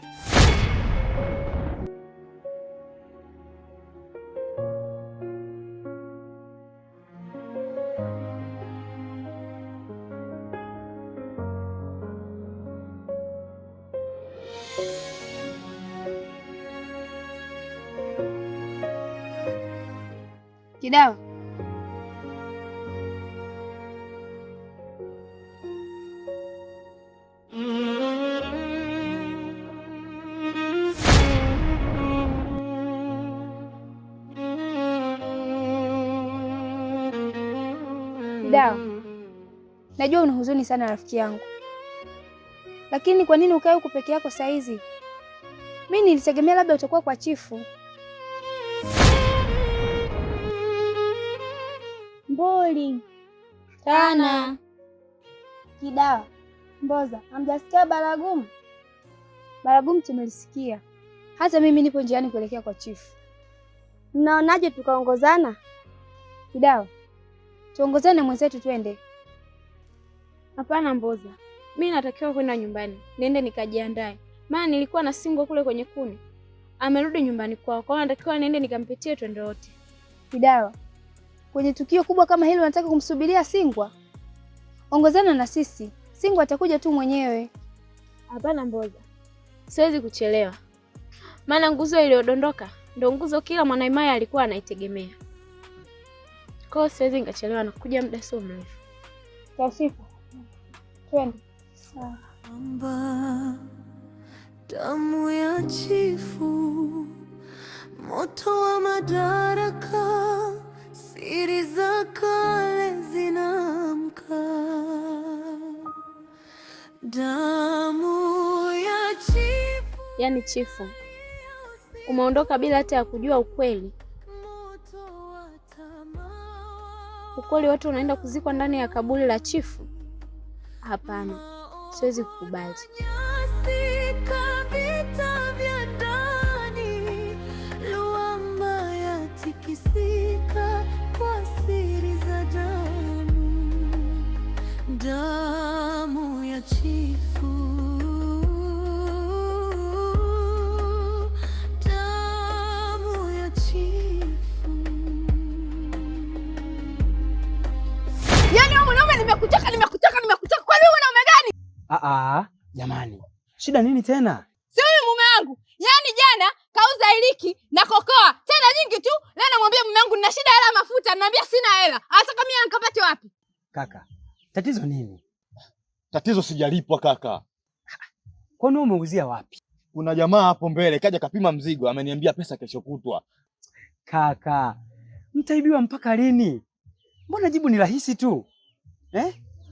Kidawa, Kidawa, najua una huzuni sana rafiki yangu, lakini kwa nini ukae huku peke yako saa hizi? Mimi nilitegemea labda utakuwa kwa chifu. Mbuli Tana, Kidawa, Mboza, hamjasikia baragumu? Baragumu tumelisikia, hata mimi nipo njiani kuelekea kwa chifu. Mnaonaje tukaongozana? Kidawa, tuongozane mwenzetu, twende. Hapana Mboza, mimi natakiwa kwenda nyumbani, niende nikajiandae, maana nilikuwa na Singwa kule kwenye kuni, amerudi nyumbani kwao, kwa hiyo natakiwa niende nikampitie, twende wote. Kidawa, kwenye tukio kubwa kama hilo unataka kumsubiria Singwa? Ongozana na sisi, Singwa atakuja tu mwenyewe. Hapana Mboza, siwezi kuchelewa, maana nguzo iliyodondoka ndio nguzo kila mwanaimaya alikuwa anaitegemea. Kwa hiyo siwezi nikachelewa na kuja muda sio mrefu. Tasifu, twende. Sawa. Damu ya chifu, moto wa madaraka, siri za kale zinamka. Damu ya chifu. Yaani chifu, umeondoka bila hata ya kujua ukweli. Ukweli watu unaenda kuzikwa ndani ya kaburi la chifu? Hapana, siwezi kukubali. Vita vya ndani, luamba ya tikisika kwa siri za damu. Damu ya chifu, damu ya chifu. Yaani wewe mwanaume, nimekutaka kwa nini mwanaume gani? Jamani, shida nini tena? Si huyu mume wangu. Yaani jana kauza iliki na kokoa tena nyingi tu. Leo namwambia mume wangu nina shida hela mafuta, ananiambia sina hela. Hata kama mimi nikapate wapi? Kaka, tatizo nini? Tatizo sijalipwa kaka. Kwani umeuzia wapi? Kuna jamaa hapo mbele kaja kapima mzigo, ameniambia pesa kesho kutwa. Kaka, mtaibiwa mpaka lini? Mbona jibu ni rahisi tu.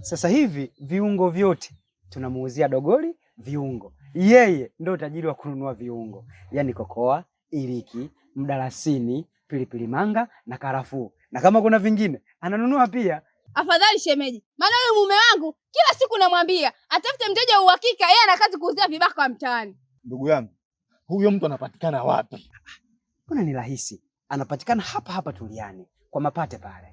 Sasa hivi viungo vyote tunamuuzia Dogoli viungo. Yeye ndio tajiri wa kununua viungo. Yaani kokoa, iliki, mdalasini, pilipili manga na karafuu. Na kama kuna vingine ananunua pia. Afadhali shemeji. Maana huyu mume wangu kila siku namwambia atafute mteja wa uhakika, yeye ana kazi kuuzia vibaka wa mtaani. Ndugu yangu, huyo mtu anapatikana wapi? Mbona ni rahisi. Anapatikana hapa hapa Tuliani kwa Mapate pale.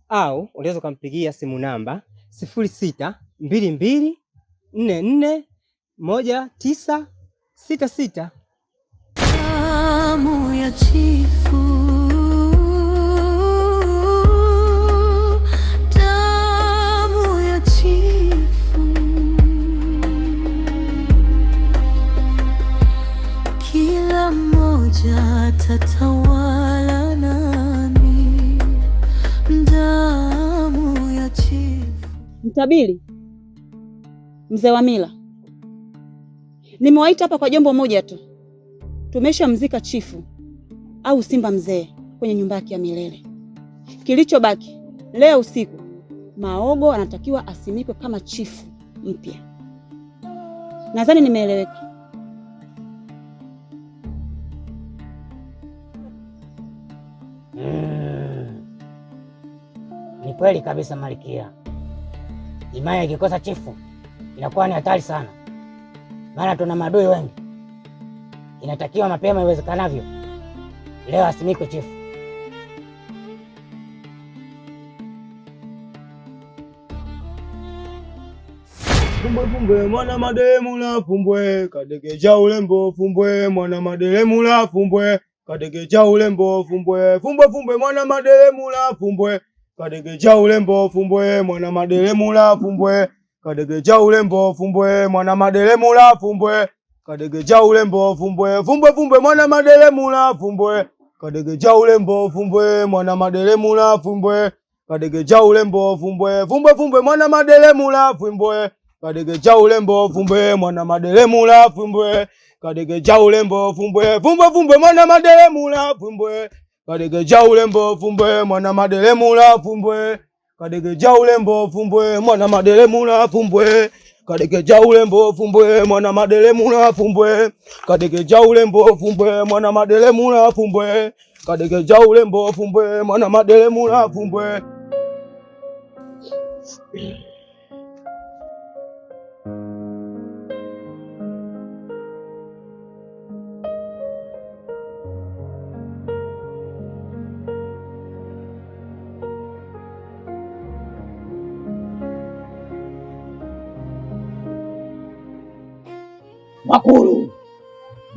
Au unaweza kumpigia simu namba 0622441966. Damu ya chifu, damu ya chifu. Kila mmoja atatawala nami. Damu ya chifu. Mtabiri, mzee wa mila, nimewaita hapa kwa jambo moja tu. Tumeshamzika chifu au simba mzee kwenye nyumba yake ya milele. Kilichobaki leo usiku, Maogo anatakiwa asimikwe kama chifu mpya. Nadhani nimeeleweka. Ni kweli kabisa Malkia. Himaya ikikosa chifu inakuwa ni hatari sana, maana tuna maadui wengi. Inatakiwa mapema iwezekanavyo leo asimikwe chifu. Fumbwe fumbwe mwana madelemula fumbwe, kadegeja ulembo fumbwe, mwana madelemula fumbwe, kadegeja ulembo fumbwe. Fumbwe fumbwe mwana madelemula fumbwe, kadegeja ulembo fumbwe, mwana madelemula fumbwe, kadegeja ulembo fumbwe, mwana madelemula fumbwe, kadegeja ulembo fumbwe. Fumbwe fumbwe mwana madelemula fumbwe, kadegeja ulembo fumbwe, mwana madelemula fumbwe, kadegeja ulembo fumbwe. Fumbwe fumbwe mwana madelemula fumbwe, kadegeja ulembo fumbwe, mwana madelemula fumbwe, kadegeja ulembo fumbwe. Fumbwe fumbwe mwana madelemula fumbwe, kadegeja ulembo fumbwe, mwana madelemula fumbwe, kadegeja ulembo fumbwe, mwana madelemula fumbwe, kadegeja ulembo fumbwe, mwana madelemula fumbwe, kadegeja ulembo fumbwe, mwana madelemula fumbwe, kadegeja ulembo fumbwe, mwana madelemula fumbwe. Wakulu,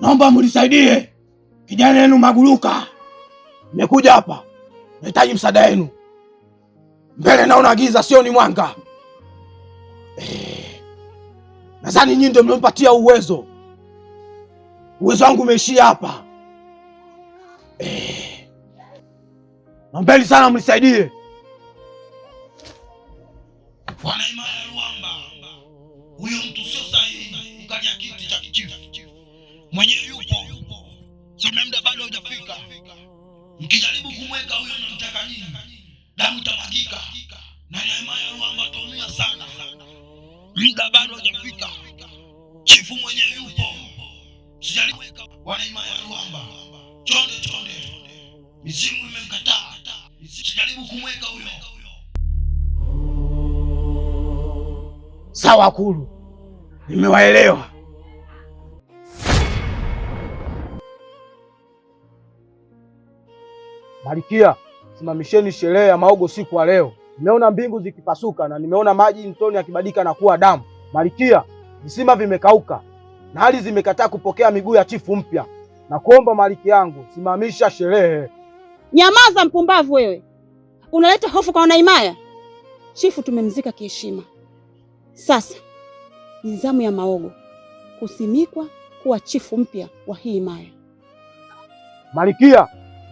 naomba mnisaidie. Kijana yenu Maguluka. Nimekuja hapa. Nahitaji msaada wenu. Mbele naona giza, sio ni mwanga. Nadhani nyinyi ndio mlompatia uwezo. Uwezo wangu umeishia hapa. Naombeni sana mnisaidie. Bwana Imaya Luamba. Huyo mtu sio sahihi kukalia kiti cha kichifu. Mwenyewe yupo. Sema muda bado hujafika. Mkijaribu kumweka huyo mnamtaka nini? Damu itamwagika. Na Imaya Luamba ataumia sana. Muda bado hujafika. Chifu mwenyewe yupo. Sijaribu kumweka Bwana Imaya Luamba. Chonde chonde. Mizimu imemkataa. Sijaribu kumweka huyo. Sawa Kulu. Nimewaelewa. Malikia, simamisheni sherehe ya maogo siku ya leo. Nimeona mbingu zikipasuka na nimeona maji mtoni yakibadilika na kuwa damu. Malikia, visima vimekauka na hali zimekataa kupokea miguu ya chifu mpya. Na kuomba Malikia yangu, simamisha sherehe. Nyamaza mpumbavu wewe. Unaleta hofu kwa Wanaimaya. Chifu tumemzika kiheshima. Sasa ni zamu ya maogo kusimikwa kuwa chifu mpya wa hii himaya. Malikia,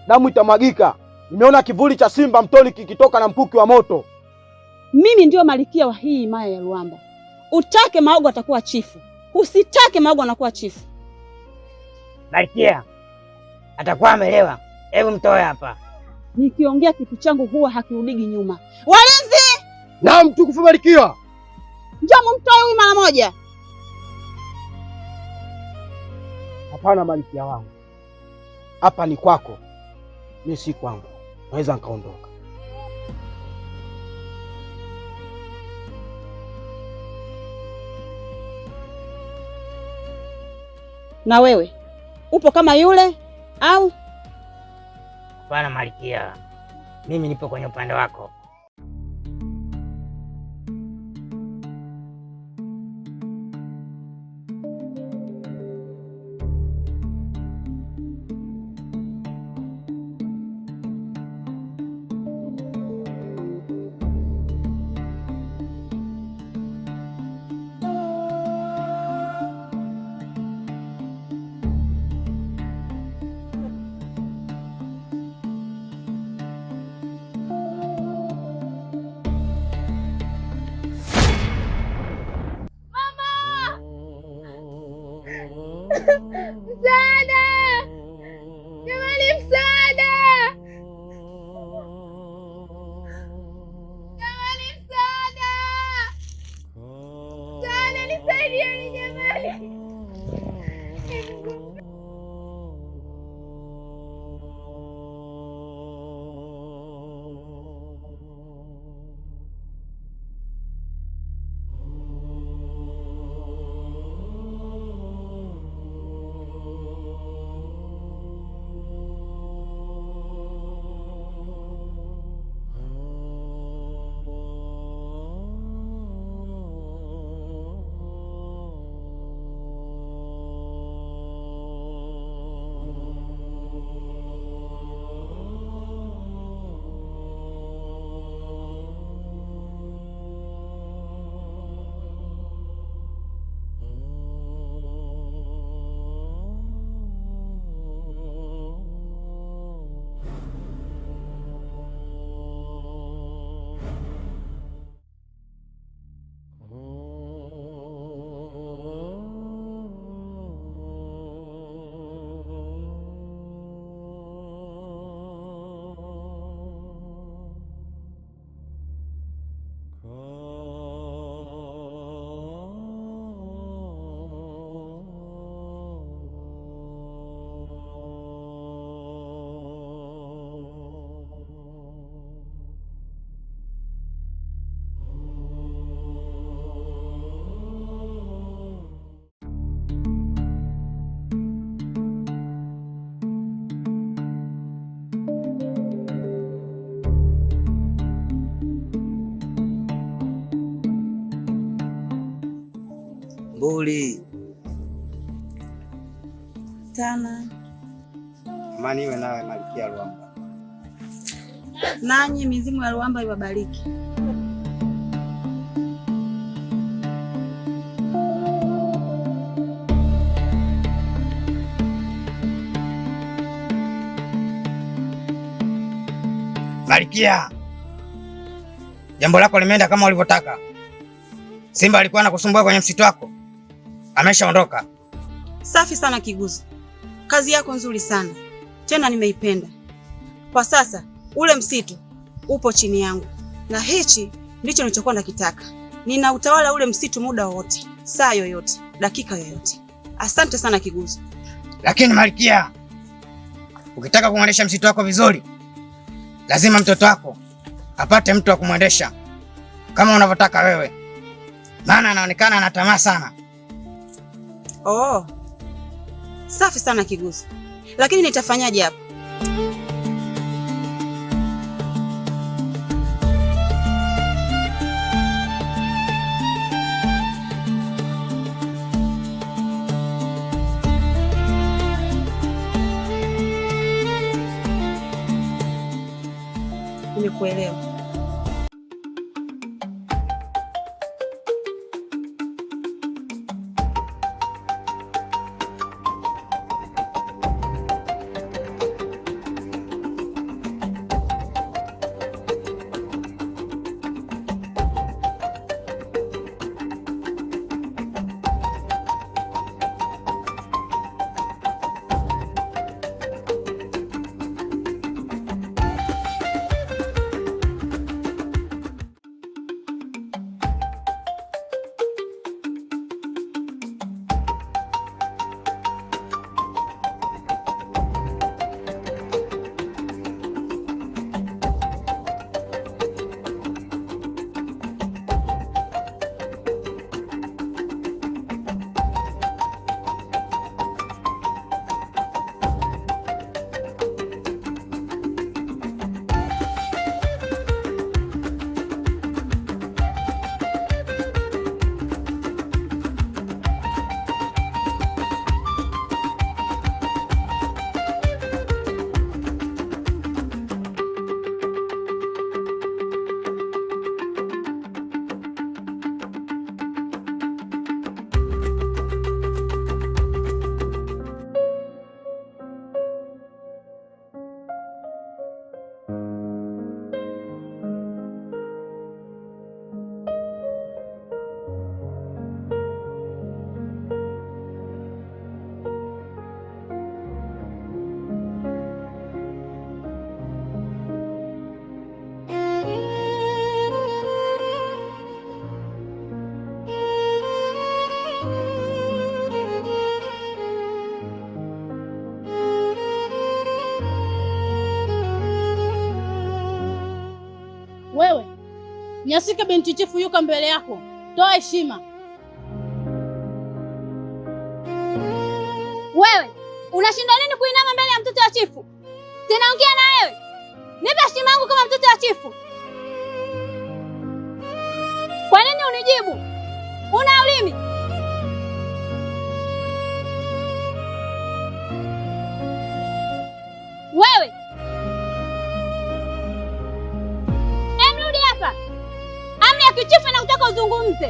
damu itamwagika. Nimeona kivuli cha simba mtoni kikitoka na mkuki wa moto. Mimi ndio malikia wa hii himaya ya Luamba. Utake maogo atakuwa chifu, usitake maogo anakuwa chifu. Malikia atakuwa amelewa. Hebu mtoe hapa. Nikiongea kitu changu huwa hakirudigi nyuma. Walinzi! Naam mtukufu Malikia. Njoo mtoe huyu mara moja. Hapana Malikia wangu. Hapa ni kwako. Mimi si kwangu. Naweza nikaondoka. Na wewe upo kama yule au? Hapana Malikia. Mimi nipo kwenye upande wako. Msaada! Jamani, msaada! Jamani, msaada! Msaada, nisaidieni jamani! kiburi. Tana. Amani iwe nawe Malkia Luamba. Nanyi mizimu ya Luamba iwabariki. Malkia, jambo lako limeenda kama ulivyotaka. Simba alikuwa anakusumbua kwenye msitu wako, ameshaondoka. Safi sana Kiguzi, kazi yako nzuri sana tena, nimeipenda. Kwa sasa ule msitu upo chini yangu, na hichi ndicho nilichokuwa nakitaka. Nina utawala ule msitu muda wowote, saa yoyote, dakika yoyote. Asante sana Kiguzi. Lakini Malkia, ukitaka kumwendesha msitu wako vizuri, lazima mtoto wako apate mtu wa kumwendesha kama unavyotaka wewe, maana anaonekana ana tamaa sana. Oh, safi sana Kiguzi, lakini nitafanyaje hapa? Nimekuelewa. Wewe Nyasika binti chifu yuko mbele yako, toa heshima. Wewe unashindwa nini kuinama mbele ya mtoto wa chifu? Sinaongea na wewe, nipe heshima yangu kama mtoto wa chifu. Kwa nini unijibu? Una ulimi? Wewe emrudi hapa, amri ya kichifu na kutaka uzungumze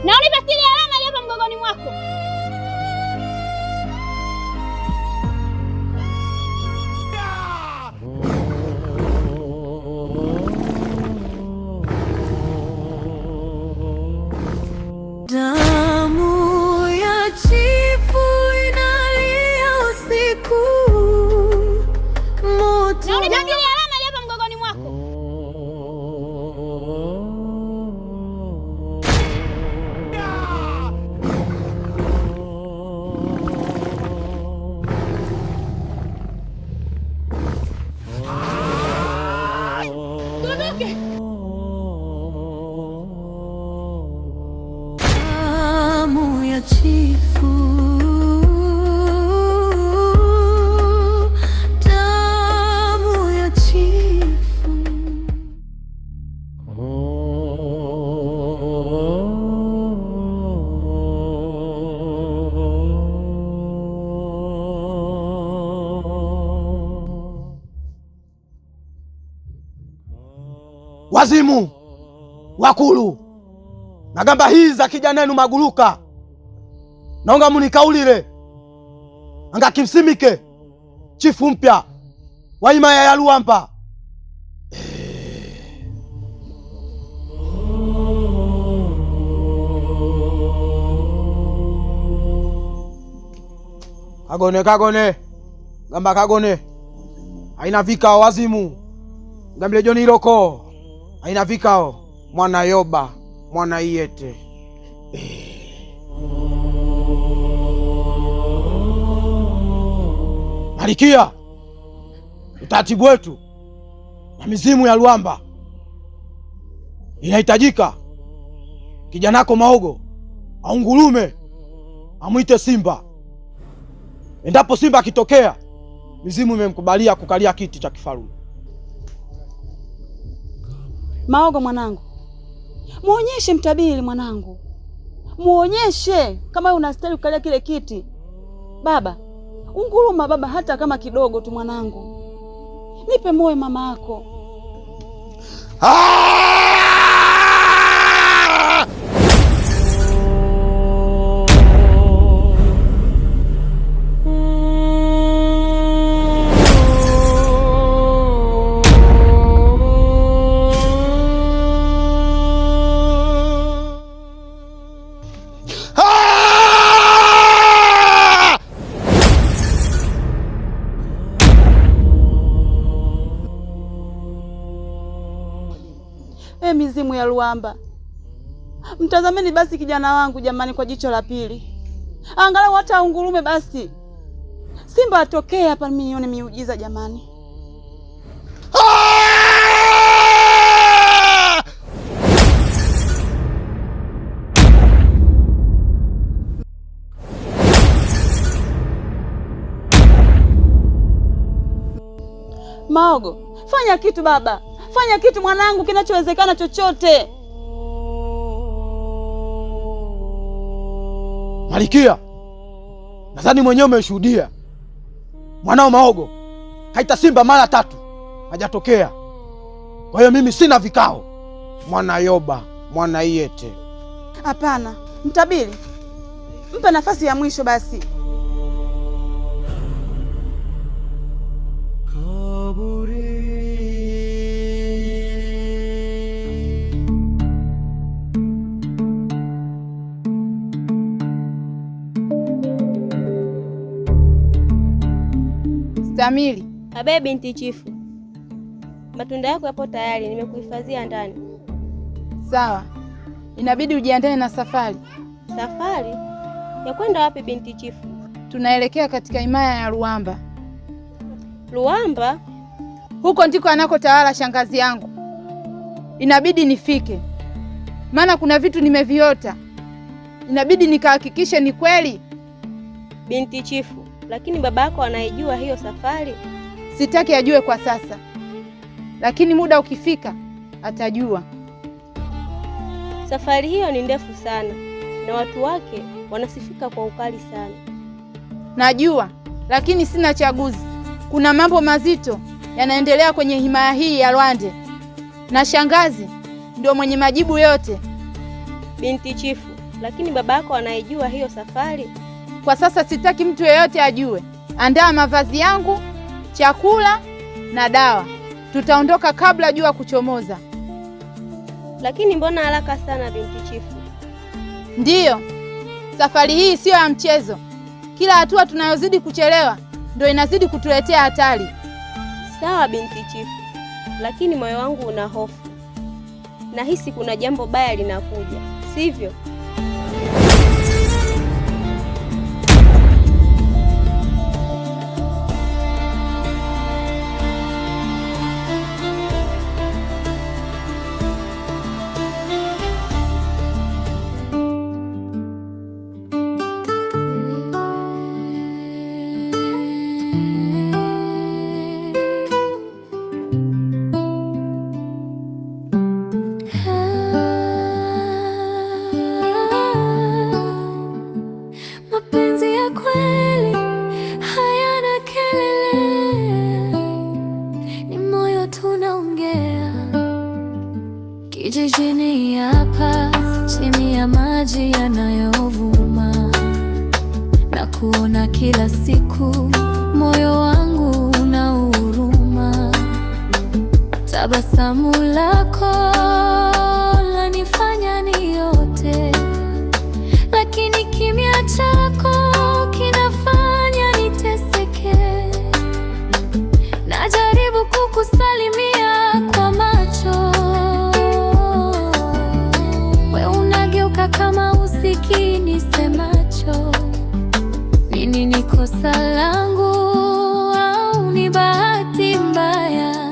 na unipe siri ya alama iliyopo mgongoni mwako. Damu ya chifu inalia usiku, moto. Na unipe siri ya alama iliyopo mgongoni mwako. Tuondoke. Damu ya chifu, damu ya chifu. wazimu, wakulu, nagamba hii za kijana yenu Maguluka, naonga munikaulile anga kimsimike chifu mpya wa himaya ya Luamba. Kagone gamba kagone haina vikao wazimu, ngambile Joni Iloko haina vikao, mwana Yoba mwana Iyete. Malikia, utaratibu wetu na mizimu ya Luamba inahitajika kijanako Maogo aungulume amwite Simba. Endapo Simba akitokea, mizimu imemkubalia kukalia kiti cha kifarume. Maogo mwanangu, muonyeshe mtabiri mwanangu, muonyeshe kama unastahili kukalia kile kiti. Baba, unguruma baba, hata kama kidogo tu mwanangu. Nipe moyo mama yako. Mizimu ya Luamba, mtazameni basi kijana wangu jamani, kwa jicho la pili, angalau hata aungurume basi. Simba atokee hapa mimi nione miujiza jamani. Maogo, fanya kitu baba. Fanya kitu mwanangu, kinachowezekana chochote. Malikia, nadhani mwenyewe umeshuhudia mwanao Maogo kaita Simba mara 3 hajatokea. Kwa hiyo mimi sina vikao, mwana Yoba mwana Iyete. Hapana mtabiri, mpe nafasi ya mwisho basi. Stamili. Abe binti chifu, matunda yako yapo tayari, nimekuhifadhia ndani. Sawa, inabidi ujiandae na safari. Safari ya kwenda wapi binti chifu? Tunaelekea katika himaya ya Luamba. Luamba? Huko ndiko anakotawala shangazi yangu. Inabidi nifike, maana kuna vitu nimeviota, inabidi nikahakikishe ni kweli. Binti chifu, lakini baba yako anaijua hiyo safari? Sitaki ajue kwa sasa, lakini muda ukifika atajua. Safari hiyo ni ndefu sana na watu wake wanasifika kwa ukali sana. Najua, lakini sina chaguzi. Kuna mambo mazito yanaendelea kwenye himaya hii ya Lwande, na shangazi ndio mwenye majibu yote. Binti chifu, lakini baba yako anaijua hiyo safari? Kwa sasa sitaki mtu yeyote ajue. Andaa mavazi yangu, chakula na dawa. Tutaondoka kabla jua kuchomoza. Lakini mbona haraka sana binti chifu? Ndiyo, safari hii siyo ya mchezo. Kila hatua tunayozidi kuchelewa ndio inazidi kutuletea hatari. Sawa binti chifu, lakini moyo wangu una hofu. Nahisi kuna jambo baya linakuja, sivyo? kijijini hapa, chini ya maji yanayovuma, na kuona kila siku, moyo wangu una huruma. Tabasamu lako lanifanya niote, lakini kimya chako kinafanya niteseke. Najaribu kukusalimia kwa macho, we unageuka kama usikii nisemacho. Nini ni kosa langu au ni bahati mbaya?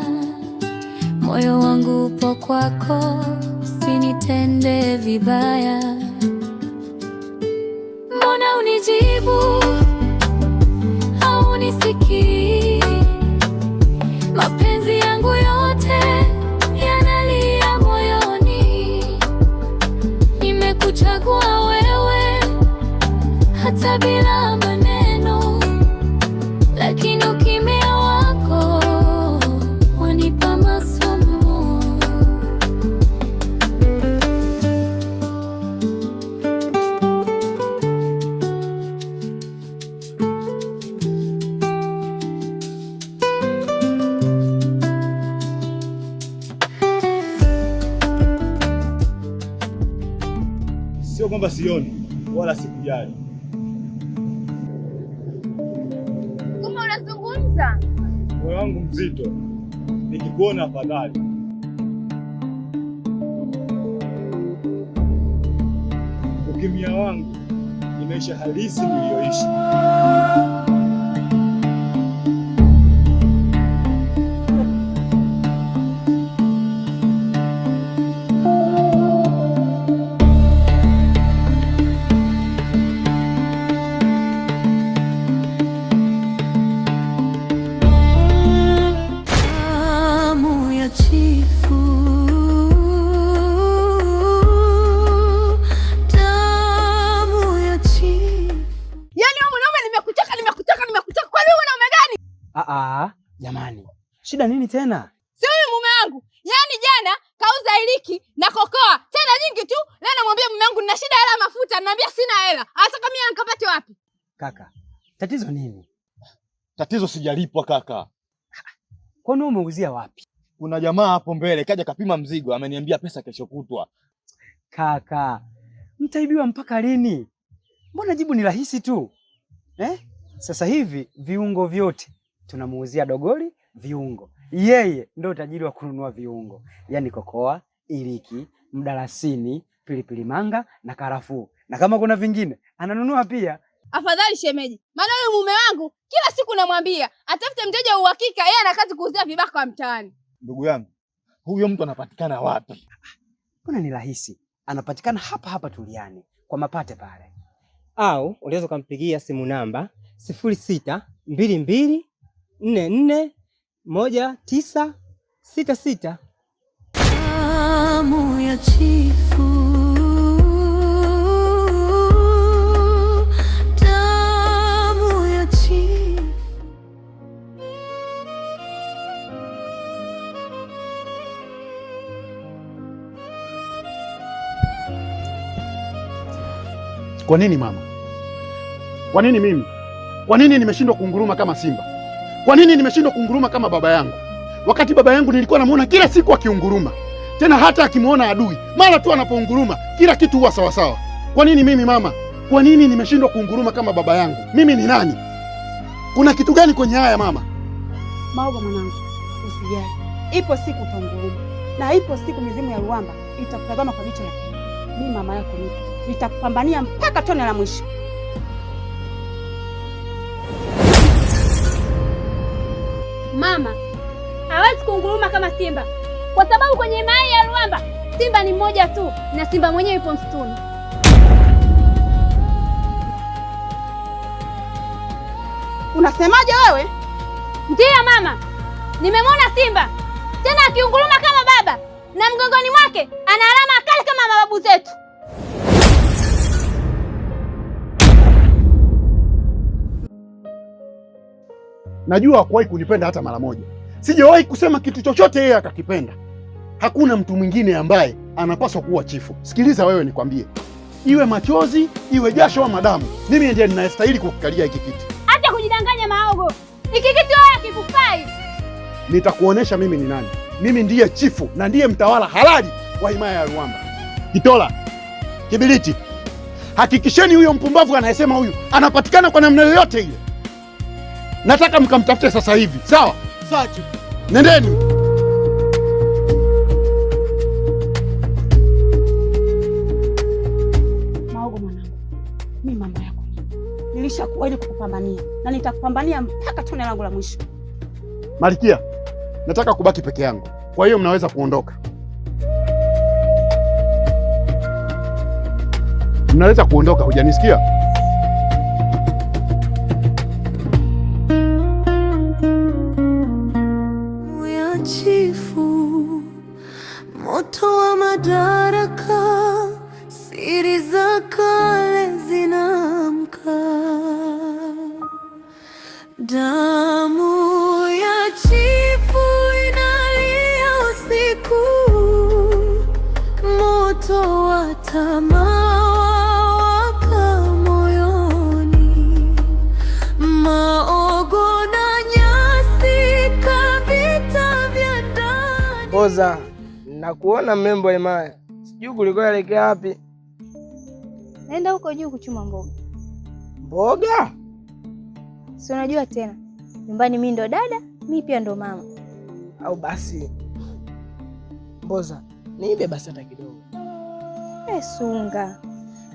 Moyo wangu upo kwako, usinitende vibaya. Mbona unijibu au unisikii? Mapenzi yangu yote yanalia moyoni. Nimekuchagua wewe hata bila maneno, lakini ukimya wako wanipa masomo. Sio kwamba sioni wala sikujali. Kumbe unazungumza? Moyo wangu mzito, nikikuona afadhali. Ukimya wangu ni maisha halisi niliyoishi. Damu ya chifu, damu ya chifu. Yaani wewe mwanaume, nimekucheka. Kwani wewe mwanaume gani? Jamani, shida nini tena? Si huyu mume wangu. Yaani jana kauza iliki na kokoa tena nyingi tu. Leo namwambia mume wangu nina shida hela mafuta, ananiambia sina hela. Hata kama mimi nikapate wapi? Kaka, tatizo nini? Tatizo sijalipwa kaka. Kwani umeuzia wapi? Kuna jamaa hapo mbele kaja kapima mzigo, ameniambia pesa kesho kutwa. Kaka, mtaibiwa mpaka lini? Mbona jibu ni rahisi tu Sasa hivi viungo vyote tunamuuzia Dogoli viungo. Yeye ndio tajiri wa kununua viungo, yaani kokoa, iliki, mdalasini, pilipili manga na karafuu, na kama kuna vingine ananunua pia. Afadhali shemeji, maana huyu mume wangu kila siku namwambia atafute mteja wa uhakika, yeye ana kazi kuuzia vibaka wa mtaani. Ndugu yangu, huyo mtu anapatikana wapi? Mbona ni rahisi, anapatikana hapa hapa Tuliani kwa Mapate pale, au unaweza kumpigia simu namba 0622441966. Damu ya chifu, damu ya chifu. Kwa nini mama? Kwa nini mimi? Kwa nini nimeshindwa kunguruma kama simba? Kwa nini nimeshindwa kunguruma kama baba yangu? Wakati baba yangu nilikuwa namuona kila siku akiunguruma. Tena hata akimuona adui, mara tu anapounguruma, kila kitu huwa sawa sawa. Kwa nini mimi mama? Kwa nini nimeshindwa kunguruma kama baba yangu? Mimi ni nani? Kuna kitu gani kwenye haya mama? Maoga mwanangu, usijali. Ipo siku utaunguruma. Na ipo siku mizimu ya Ruamba itakutazama kwa jicho la pili. Mimi mama yako nitakupambania mpaka tone la mwisho. Mama hawezi kunguruma kama simba, kwa sababu kwenye imani ya Ruamba simba ni mmoja tu, na simba mwenyewe yupo msituni. Unasemaje wewe? Ndiyo mama, nimemwona simba tena akiunguruma kama baba, na mgongoni mwake ana alama kali kama mababu zetu. Najua hakuwahi kunipenda hata mara moja. Sijawahi kusema kitu chochote yeye akakipenda. Hakuna mtu mwingine ambaye anapaswa kuwa chifu. Sikiliza wewe, nikwambie, iwe machozi, iwe jasho ama damu, mimi ndiye ninayestahili kukikalia hiki kiti. Acha kujidanganya Maogo, hiki kiti wewe hakikufai. Nitakuonesha mimi ni nani. Mimi ndiye chifu na ndiye mtawala halali wa himaya ya Ruamba. Kitola, Kibiriti, hakikisheni huyo mpumbavu anayesema huyu anapatikana kwa namna yoyote ile. Nataka mkamtafute sasa hivi. Sawa? Sawa chifu. Nendeni. Maogo mwanangu, mimi mama yako nilishakuahidi kukupambania na nitakupambania mpaka tone langu la mwisho. Malkia, nataka kubaki peke yangu, kwa hiyo mnaweza kuondoka. Mnaweza kuondoka, hujanisikia? Ya chifu, moto wa madaraka, siri za kale zinamka. Damu ya chifu inalia usiku, moto wa tamaa waka moyoni. Maogo na nyasi kavita vya ndani. Mboza, nakuona mrembo wa himaya, sijui kulikoelekea wapi? Naenda huko juu kuchuma mboga. Mboga? Si unajua tena, nyumbani mimi ndo dada, mimi pia ndo mama. Au basi Mboza, niibe basi hata kidogo. Sunga,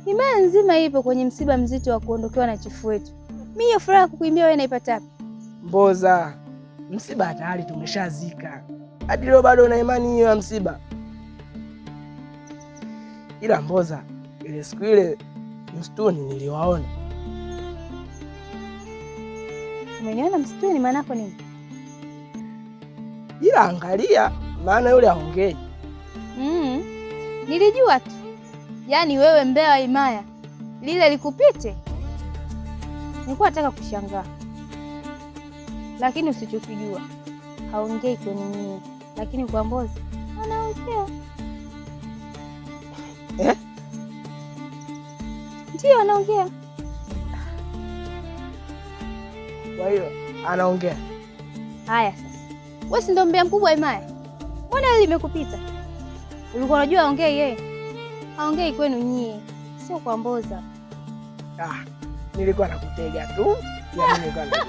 himaya nzima ipo kwenye msiba mzito wa kuondokewa na chifu wetu. Mimi hiyo furaha kukuimbia wewe naipata wapi? Mboza, msiba tayari tumeshazika, hadi leo bado una imani hiyo ya msiba? Ila Mboza, ile siku ile msituni niliwaona. Umeniona msituni maana yako nini? Ila angalia, maana yule haongei. Nilijua tu. Yaani wewe mbea wa himaya lile likupite. Nilikuwa nataka kushangaa. Lakini usichokijua, haongei kwenu nyinyi, lakini kwa Mbozi anaongea. Ndio anaongea. Kwa hiyo anaongea. Haya sasa. Wewe si ndo mbea mkubwa wa himaya? Mbona hili limekupita? Ulikuwa unajua aongei yeye? Haongei kwenu nyie, sio kwa Mboza. Nilikuwa nakutega tu. Ya nilikuwa najua.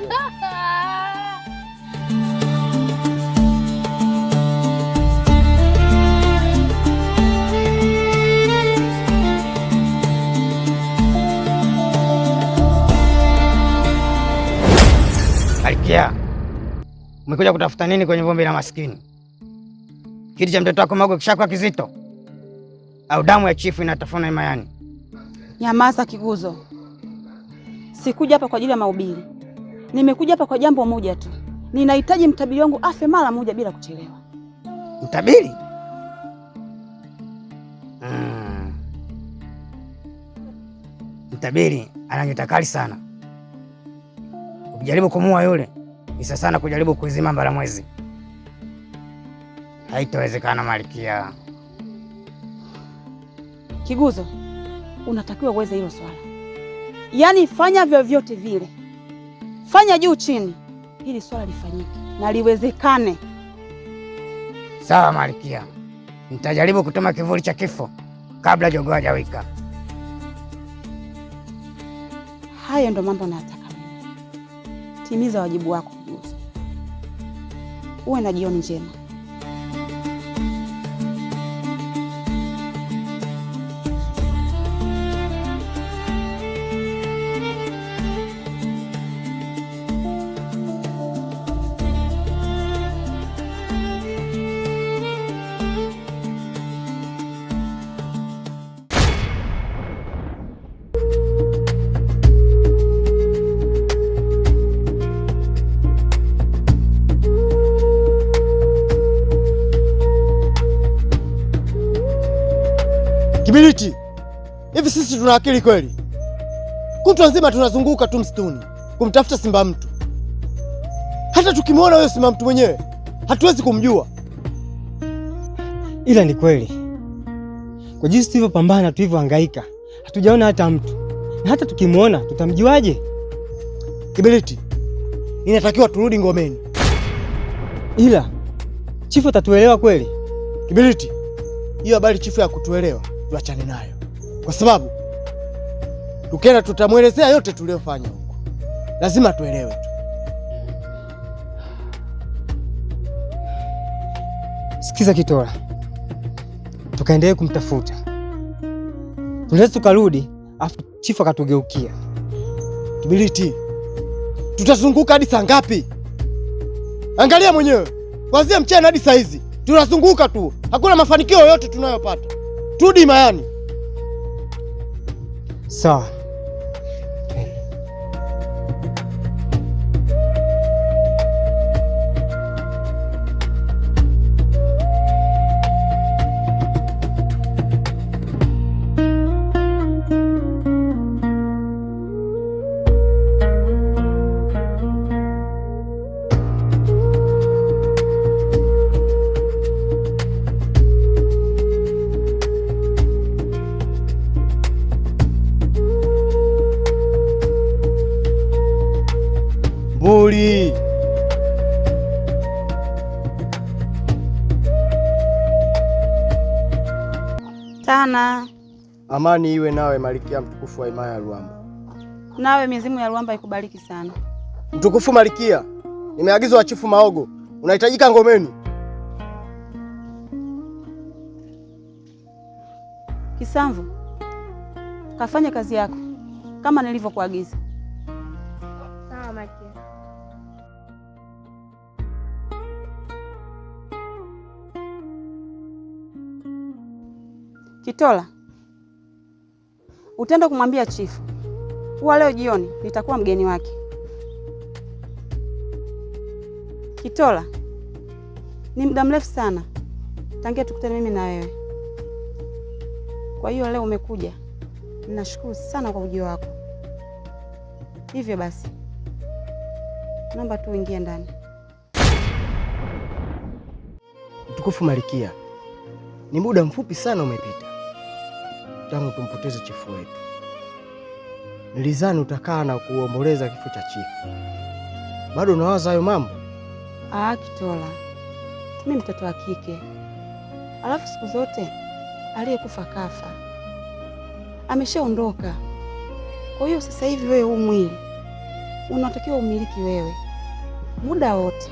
Malkia, umekuja kutafuta nini kwenye vumbi la maskini? Kiti cha mtoto wako Maogo kishakuwa kizito? Au damu ya chifu inatafuna himayani? Nyamaza Kiguzo. Sikuja hapa kwa ajili ya mahubiri. Nimekuja hapa kwa jambo moja tu. Ninahitaji mtabiri wangu afe mara moja bila kuchelewa. Mtabiri? Mtabiri ana nyota kali sana. Ukijaribu kumuua yule, ni sawa sana kujaribu kuizima Mbalamwezi. Haitawezekana Malkia. Kiguzo, unatakiwa uweze hilo swala. Yaani fanya vyovyote vile, fanya juu chini, ili swala lifanyike na liwezekane. Sawa Malkia, nitajaribu kutuma kivuli cha kifo kabla jogoo hajawika. Hayo ndo mambo nataka mimi. Timiza wajibu wako Kiguzo. Uwe na jioni njema. Kibiriti, hivi sisi tuna akili kweli? Kutwa nzima tunazunguka tu msituni kumtafuta simba mtu. Hata tukimwona huyo simba mtu mwenyewe hatuwezi kumjua. ila ni kweli kwa jinsi tulivyopambana, tulivyohangaika, hatujaona hata mtu, na hata tukimwona tutamjuaje? Kiberiti, inatakiwa turudi ngomeni. Ila chifu atatuelewa kweli? Kiberiti, hiyo habari chifu ya kutuelewa tuachane nayo, kwa sababu tukienda tutamwelezea yote tuliyofanya huko, lazima tuelewe tu. Sikiza Kitola, tukaendelee kumtafuta, tunaweza tukarudi afu chifu akatugeukia. Kiberiti, tutazunguka hadi saa ngapi? Angalia mwenyewe, kuanzia mchana hadi saa hizi tunazunguka tu, hakuna mafanikio yoyote tunayopata. Turudi Imayani. Sawa. Mbuli. Tana. Amani iwe nawe Malikia mtukufu wa himaya ya Ruamba. Nawe mizimu ya Ruamba ikubariki sana. Mtukufu Malikia, nimeagizwa Chifu Maogo, unahitajika ngomeni. Kisamvu, kafanya kazi yako kama nilivyokuagiza. Sawa Malikia. Kitola, utaenda kumwambia chifu kuwa leo jioni nitakuwa mgeni wake. Kitola, ni muda mrefu sana tangia tukutane mimi na wewe. Kwa hiyo leo umekuja, ninashukuru sana kwa ujio wako. Hivyo basi, naomba tu uingie ndani. Mtukufu Malikia, ni muda mfupi sana umepita tangu tumpoteze chifu wetu. Nilizani utakaa na kuomboleza kifo cha chifu. Bado unawaza hayo mambo? Kitola, mimi mtoto wa kike, alafu siku zote aliyekufa kafa, ameshaondoka. Kwa hiyo sasa hivi wewe huu mwili unatakiwa umiliki wewe muda wote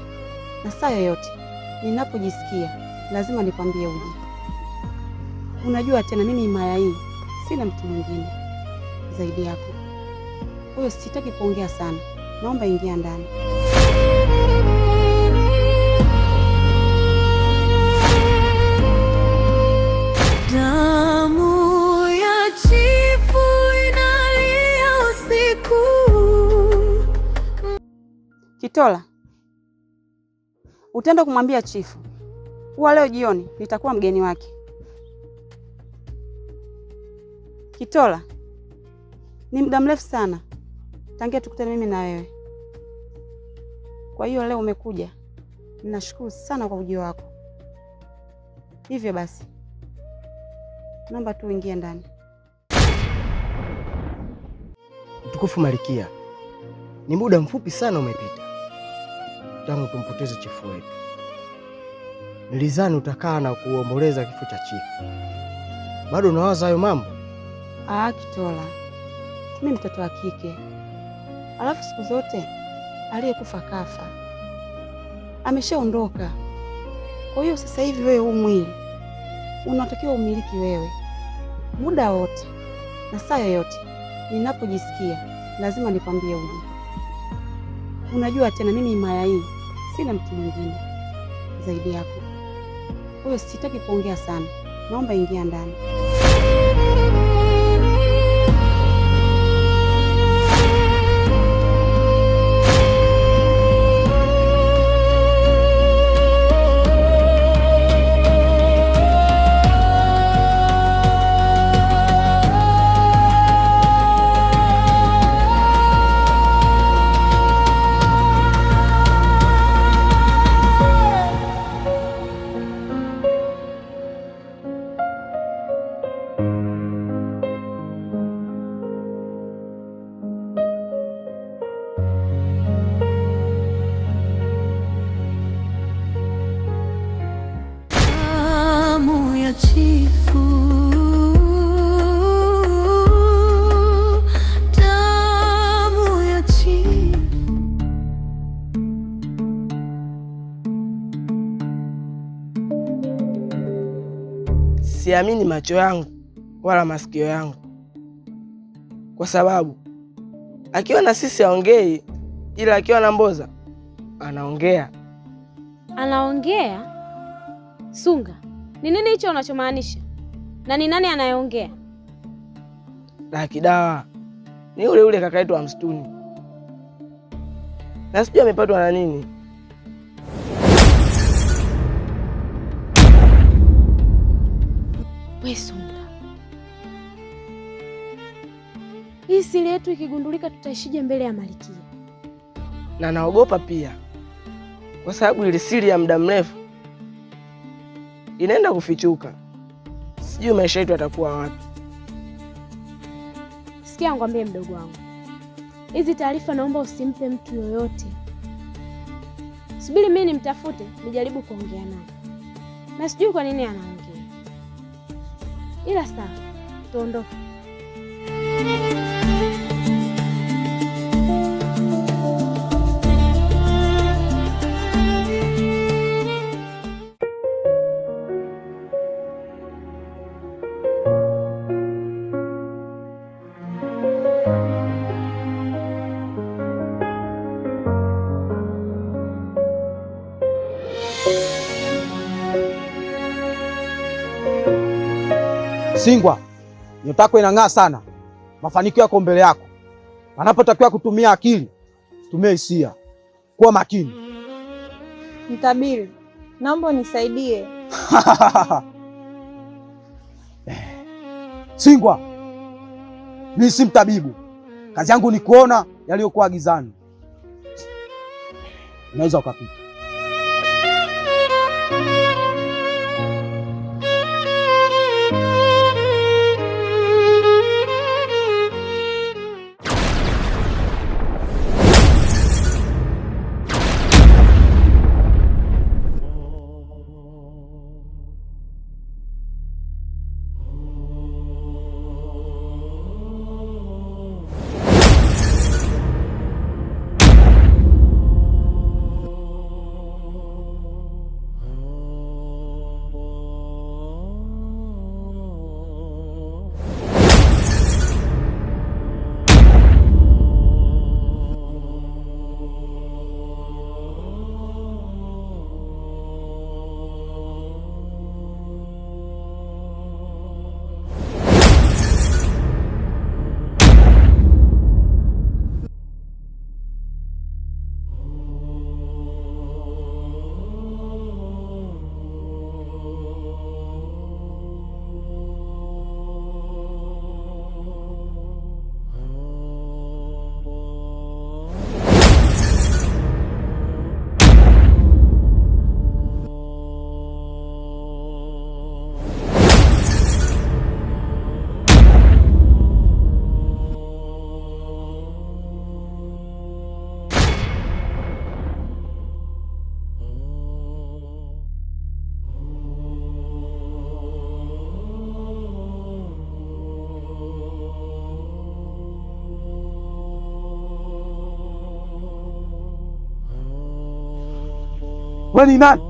na saa yoyote. Ninapojisikia lazima nikwambie uje. Unajua tena mimi himaya hii sina mtu mwingine zaidi yako. Kwa hiyo sitaki kuongea sana, naomba ingia ndani. Damu ya chifu inalia usiku. Kitola, utaenda kumwambia chifu kuwa leo jioni nitakuwa mgeni wake. Kitola, ni muda mrefu sana tangia tukutane mimi na wewe. Kwa hiyo leo umekuja, ninashukuru sana kwa ujio wako. Hivyo basi, naomba tu uingie ndani. Mtukufu Malikia, ni muda mfupi sana umepita tangu tumpoteze chifu wetu. Nilizani utakaa na kuomboleza kifo cha chifu. Bado unawaza hayo mambo? Kitola, mimi mtoto wa kike, alafu siku zote aliyekufa kafa, ameshaondoka. Kwa hiyo sasa hivi wewe huu mwili unatakiwa umiliki wewe muda wote na saa yoyote. Ninapojisikia lazima nikwambie uje. Unajua tena mimi himaya hii sina mtu mwingine zaidi yako. Kwa hiyo sitaki kuongea sana, naomba ingia ndani. ya chifu, damu ya chifu. Siamini macho yangu wala masikio yangu, kwa sababu akiwa na sisi haongei, ila akiwa na Mboza anaongea. Anaongea? Sunga, ni nini hicho unachomaanisha? Na ni nani anayeongea? Na Kidawa ni ule ule kaka yetu wa msituni, na sijui amepatwa na nini. We Sunga, hii siri yetu ikigundulika tutaishije mbele ya Malikia? Na naogopa pia, kwa sababu ile siri ya muda mrefu inaenda kufichuka. Sijui maisha yetu yatakuwa wapi. Sikia ngwambie mdogo wangu, hizi taarifa naomba usimpe mtu yoyote. Subiri mimi nimtafute, nijaribu kuongea naye. Na sijui kwa nini anaongea. Ila sawa, tuondoke. Singwa, nyota yako inang'aa sana. Mafanikio yako mbele yako. Wanapotakiwa kutumia akili, tumia hisia. Kuwa makini. Mtabiri, naomba unisaidie. Singwa, mimi si mtabibu. Kazi yangu ni kuona yaliyokuwa gizani. Unaweza ukapita. Wewe ni nani?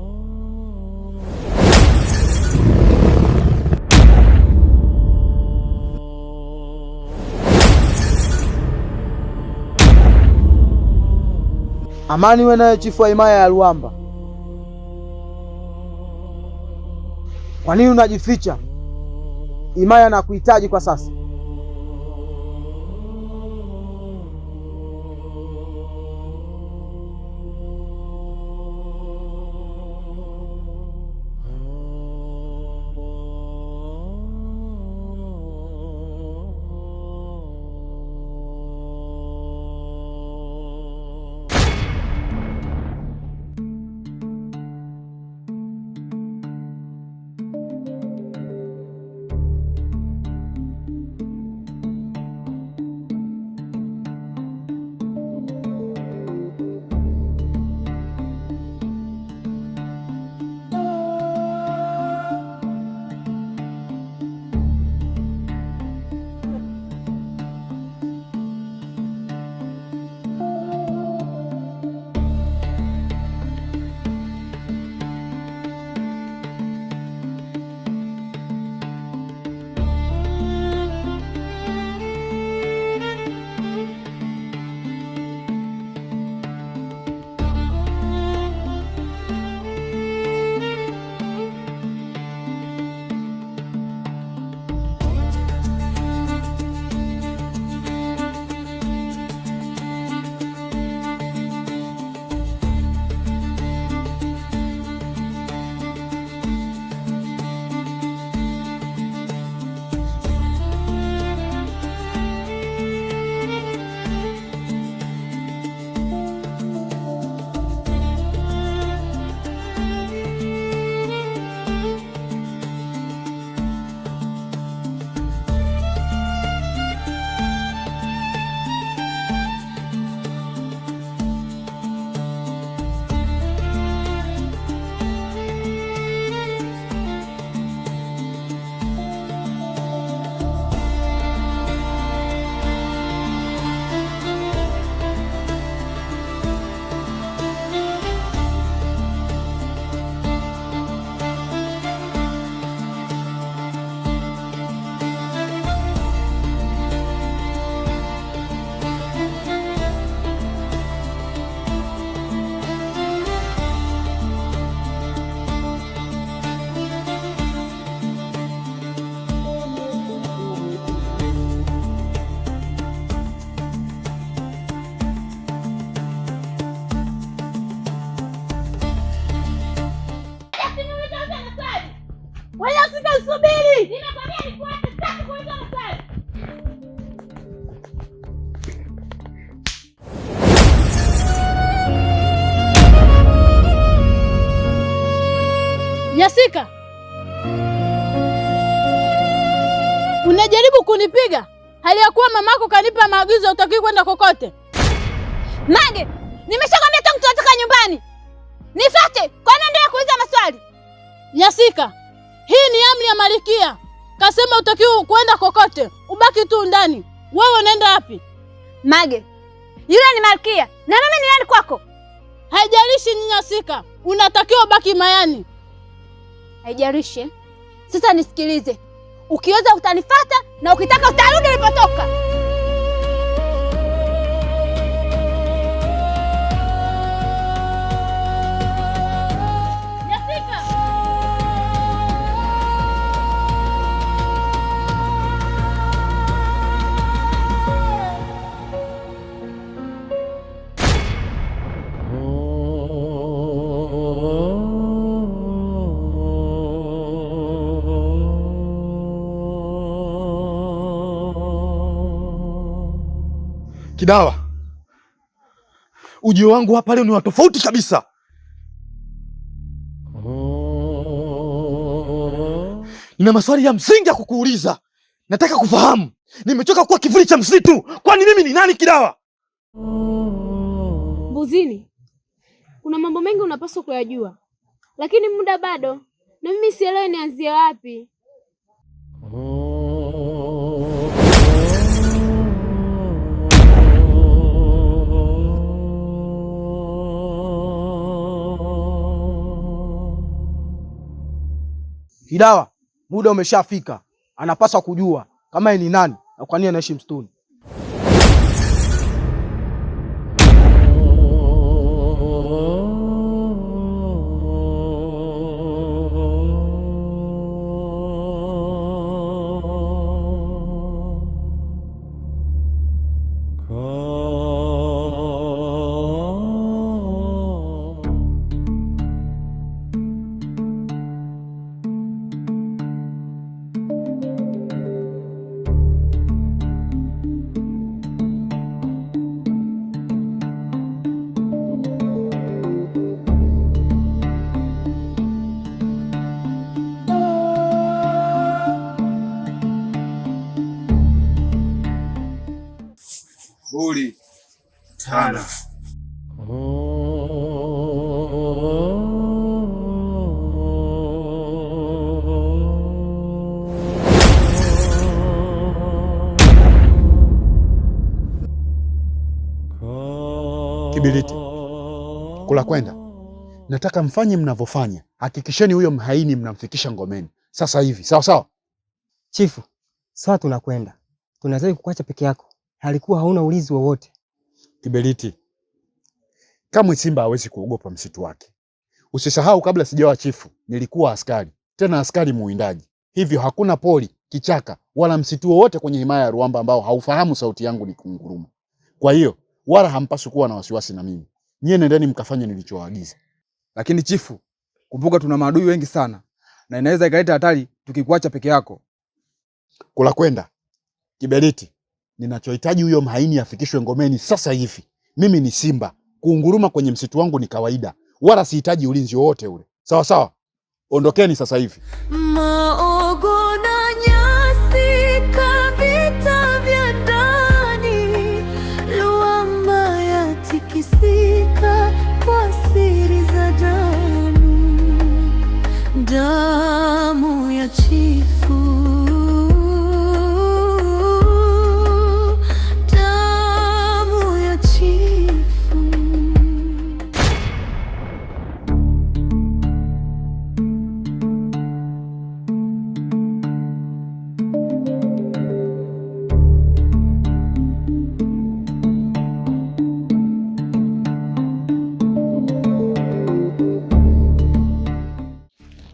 Amani wewe naye chifu wa himaya ya Luamba. Kwa nini unajificha? Himaya nakuhitaji kwa sasa. Nyasika, subiri. Nimekwambia nifuate, sitaki kuuliza maswali. Nyasika, unajaribu kunipiga hali ya kuwa mamako kanipa maagizo utakiwi kwenda kokote. Mage, nimeshakwambia tangu tunatoka nyumbani nifuate, kwa nini endelea kuuliza maswali? Nyasika, hii ni amri ya Malikia, kasema utakiwi kwenda kokote, ubaki tu ndani. Wewe unaenda wapi? Mage, yule ni Malkia na mimi ni nani kwako? Haijalishi Nyasika, unatakiwa ubaki mayani. Haijalishi. Sasa nisikilize, ukiweza utanifuata na ukitaka utarudi ulipotoka. Kidawa, ujio wangu hapa leo ni wa tofauti kabisa. Nina maswali ya msingi ya kukuuliza. Nataka kufahamu, nimechoka kuwa kivuli cha msitu. Kwani mimi ni nani Kidawa? Mbuzini, kuna mambo mengi unapaswa kuyajua, lakini muda bado, na mimi sielewi nianzie wapi. Kidawa, muda umeshafika. Anapaswa kujua kama yeye ni nani na kwa nini anaishi msituni. Buli tana. Kibiriti, kula kwenda. Nataka mfanye mnavyofanya. Hakikisheni huyo mhaini mnamfikisha ngomeni sasa hivi, sawa sawa? Chifu, sawa, tunakwenda. Tunaweza kukuacha peke yako, halikuwa hauna ulinzi wowote. Kibiriti, kamwe simba hawezi kuogopa msitu wake. Usisahau, kabla sijawa chifu nilikuwa askari, tena askari muwindaji. Hivyo hakuna pori, kichaka wala msitu wowote kwenye himaya ya Ruamba ambao haufahamu sauti yangu ni kunguruma. Kwa hiyo wala hampaswi kuwa na wasiwasi na mimi. Nyie nendeni mkafanye nilichowaagiza. Lakini chifu, kumbuka tuna maadui wengi sana na inaweza ikaleta hatari tukikuacha peke yako. Kula kwenda. Kibiriti, ninachohitaji huyo mhaini afikishwe ngomeni sasa hivi. Mimi ni simba, kuunguruma kwenye msitu wangu ni kawaida, wala sihitaji ulinzi wowote ule. Sawa sawa? Ondokeni sasa hivi. Maogo na nyasi, kavita vya ndani, Ruamba yatikisika kwa siri za damu, damu ya chifu, damu ya chifu.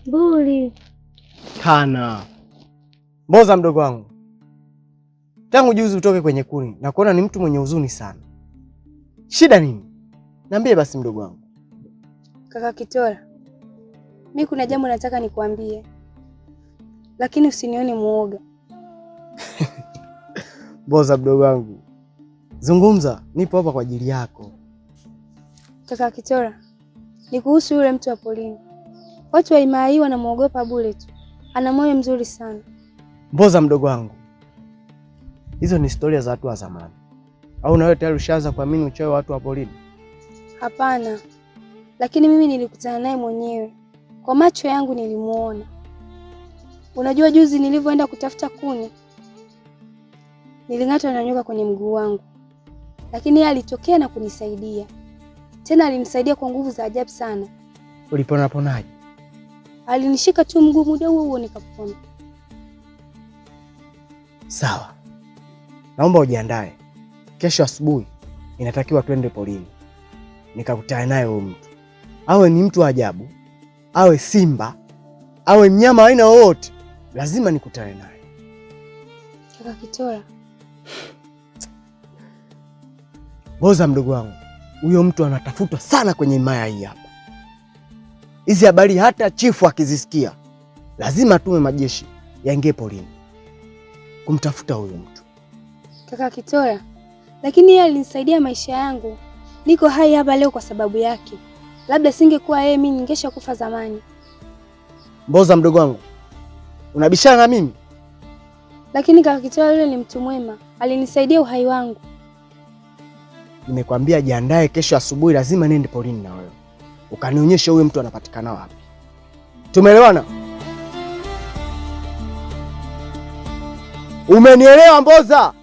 Buli Kana Mboza, mdogo wangu, tangu juzi utoke kwenye kuni na kuona ni mtu mwenye huzuni sana. Shida nini? Niambie basi mdogo wangu. kaka Kitora, mimi kuna jambo nataka nikuambie. lakini usinione muoga. Mboza mdogo wangu, zungumza, nipo hapa kwa ajili yako. Kaka Kitora, ni kuhusu yule mtu wa polini. Watu wa himaya hii wanamuogopa bure tu. Ana moyo mzuri sana. Mboza mdogo wangu, hizo ni historia za watu wa zamani. Au na wewe tayari ushaanza kuamini uchawi wa watu wa polini? Hapana, lakini mimi nilikutana naye mwenyewe. Kwa macho yangu nilimuona. Unajua juzi nilivyoenda kutafuta kuni, niling'atwa na nyoka kwenye mguu wangu. Lakini yeye alitokea na kunisaidia. Tena alinisaidia kwa nguvu za ajabu sana. Ulipona ponaje? Alinishika tu mguu, muda huo nikapona. Sawa. Naomba ujiandae. Kesho asubuhi inatakiwa twende polini. Nikakutana naye huyo mtu. Awe ni mtu wa ajabu, awe simba, awe mnyama aina wote, lazima nikutane naye. Kaka Kitora. Mboza mdogo wangu, huyo mtu anatafutwa sana kwenye himaya hii hapa. Hizi habari hata chifu akizisikia, lazima tume majeshi yaingie polini kumtafuta huyo mtu. Kaka Kitora, lakini yeye alinisaidia maisha yangu. Niko hai hapa leo kwa sababu yake. Labda singekuwa yeye mimi ningesha kufa zamani. Mboza mdogo wangu, unabishana na mimi? Lakini kaka Kitora yule ni mtu mwema. Alinisaidia uhai wangu. Nimekwambia jiandae, kesho asubuhi lazima niende polini na wewe. Ukanionyesha huyo mtu anapatikana wapi. Tumeelewana? Umenielewa Mboza?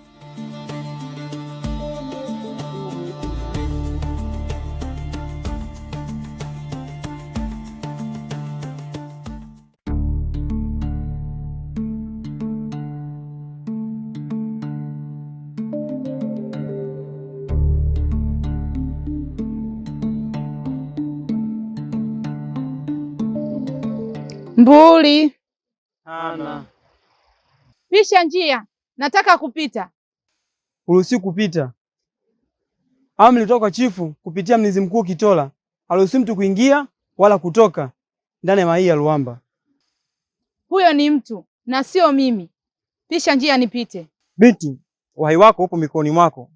Mbuli. Hana. Pisha njia. Nataka kupita. Huruhusi kupita. Amri kutoka kwa chifu kupitia mlinzi mkuu Kitola. Haruhusi mtu kuingia wala kutoka ndani ya maii ya Luamba. Huyo ni mtu na sio mimi. Pisha njia nipite. Binti, uhai wako upo mikononi mwako.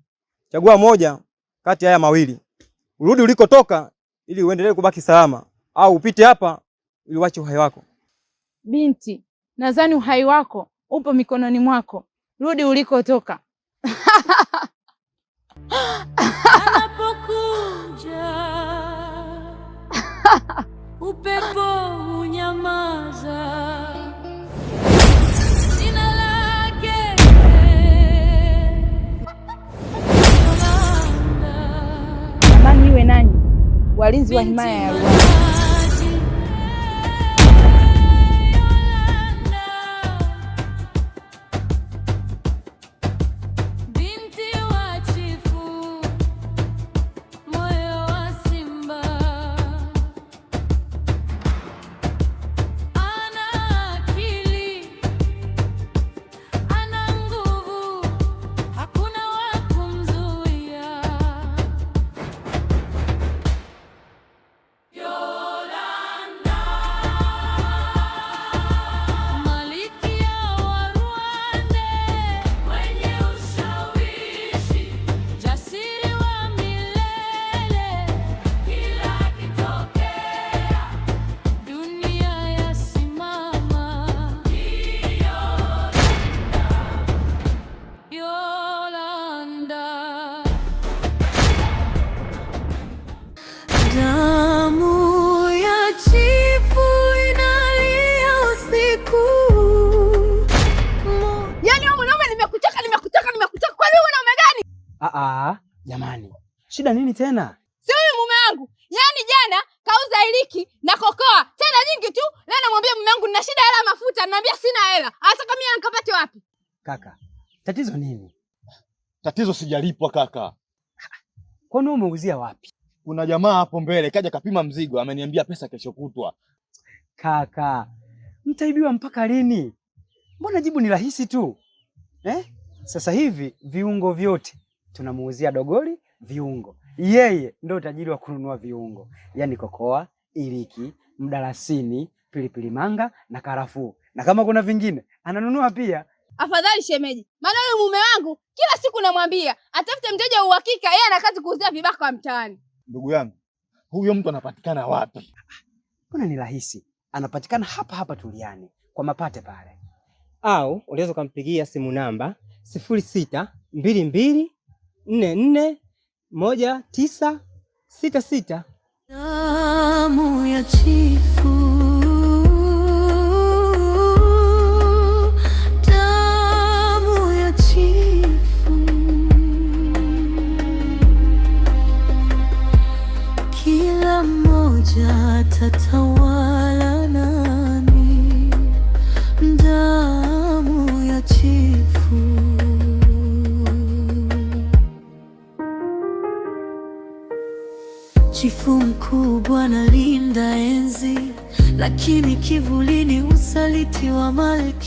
Chagua moja kati ya haya mawili. Urudi ulikotoka ili uendelee kubaki salama, au upite hapa ili uache uhai wako. Binti, nadhani uhai wako upo mikononi mwako. Rudi ulikotoka. Anapokuja upepo unyamaza. Jina lake Amani iwe nanyi, walinzi wa himaya ya Ruanda. Jamani, shida nini tena? Si huyu mume wangu. Yaani jana kauza iliki na kokoa tena nyingi tu. Leo namwambia mume wangu nina shida hela mafuta, ananiambia sina hela. Anataka mimi nikapate wapi? Kaka, tatizo nini? Tatizo sijalipwa kaka. Kwani umeuzia wapi? Kuna jamaa hapo mbele kaja kapima mzigo, ameniambia pesa kesho kutwa. Kaka, mtaibiwa mpaka lini? Mbona jibu ni rahisi tu. Sasa hivi viungo vyote tunamuuzia Dogoli viungo. Yeye ndio tajiri wa kununua viungo. Yaani kokoa, iliki, mdalasini, pilipili manga na karafuu. na kama kuna vingine ananunua pia. Afadhali shemeji, maana yule mume wangu kila siku namwambia atafute mteja wa uhakika, yeye ana kazi kuuzia vibaka wa mtaani. Ndugu yangu, huyo mtu anapatikana wapi? Mbona ni rahisi, anapatikana hapa hapa Tuliani kwa Mapate pale, au unaweza kumpigia simu namba 0622441966. Damu ya chifu, damu ya chifu, kila mmoja atatawala nami, damu ya chifu. Chifu mkubwa analinda enzi, lakini kivulini usaliti wa malkia.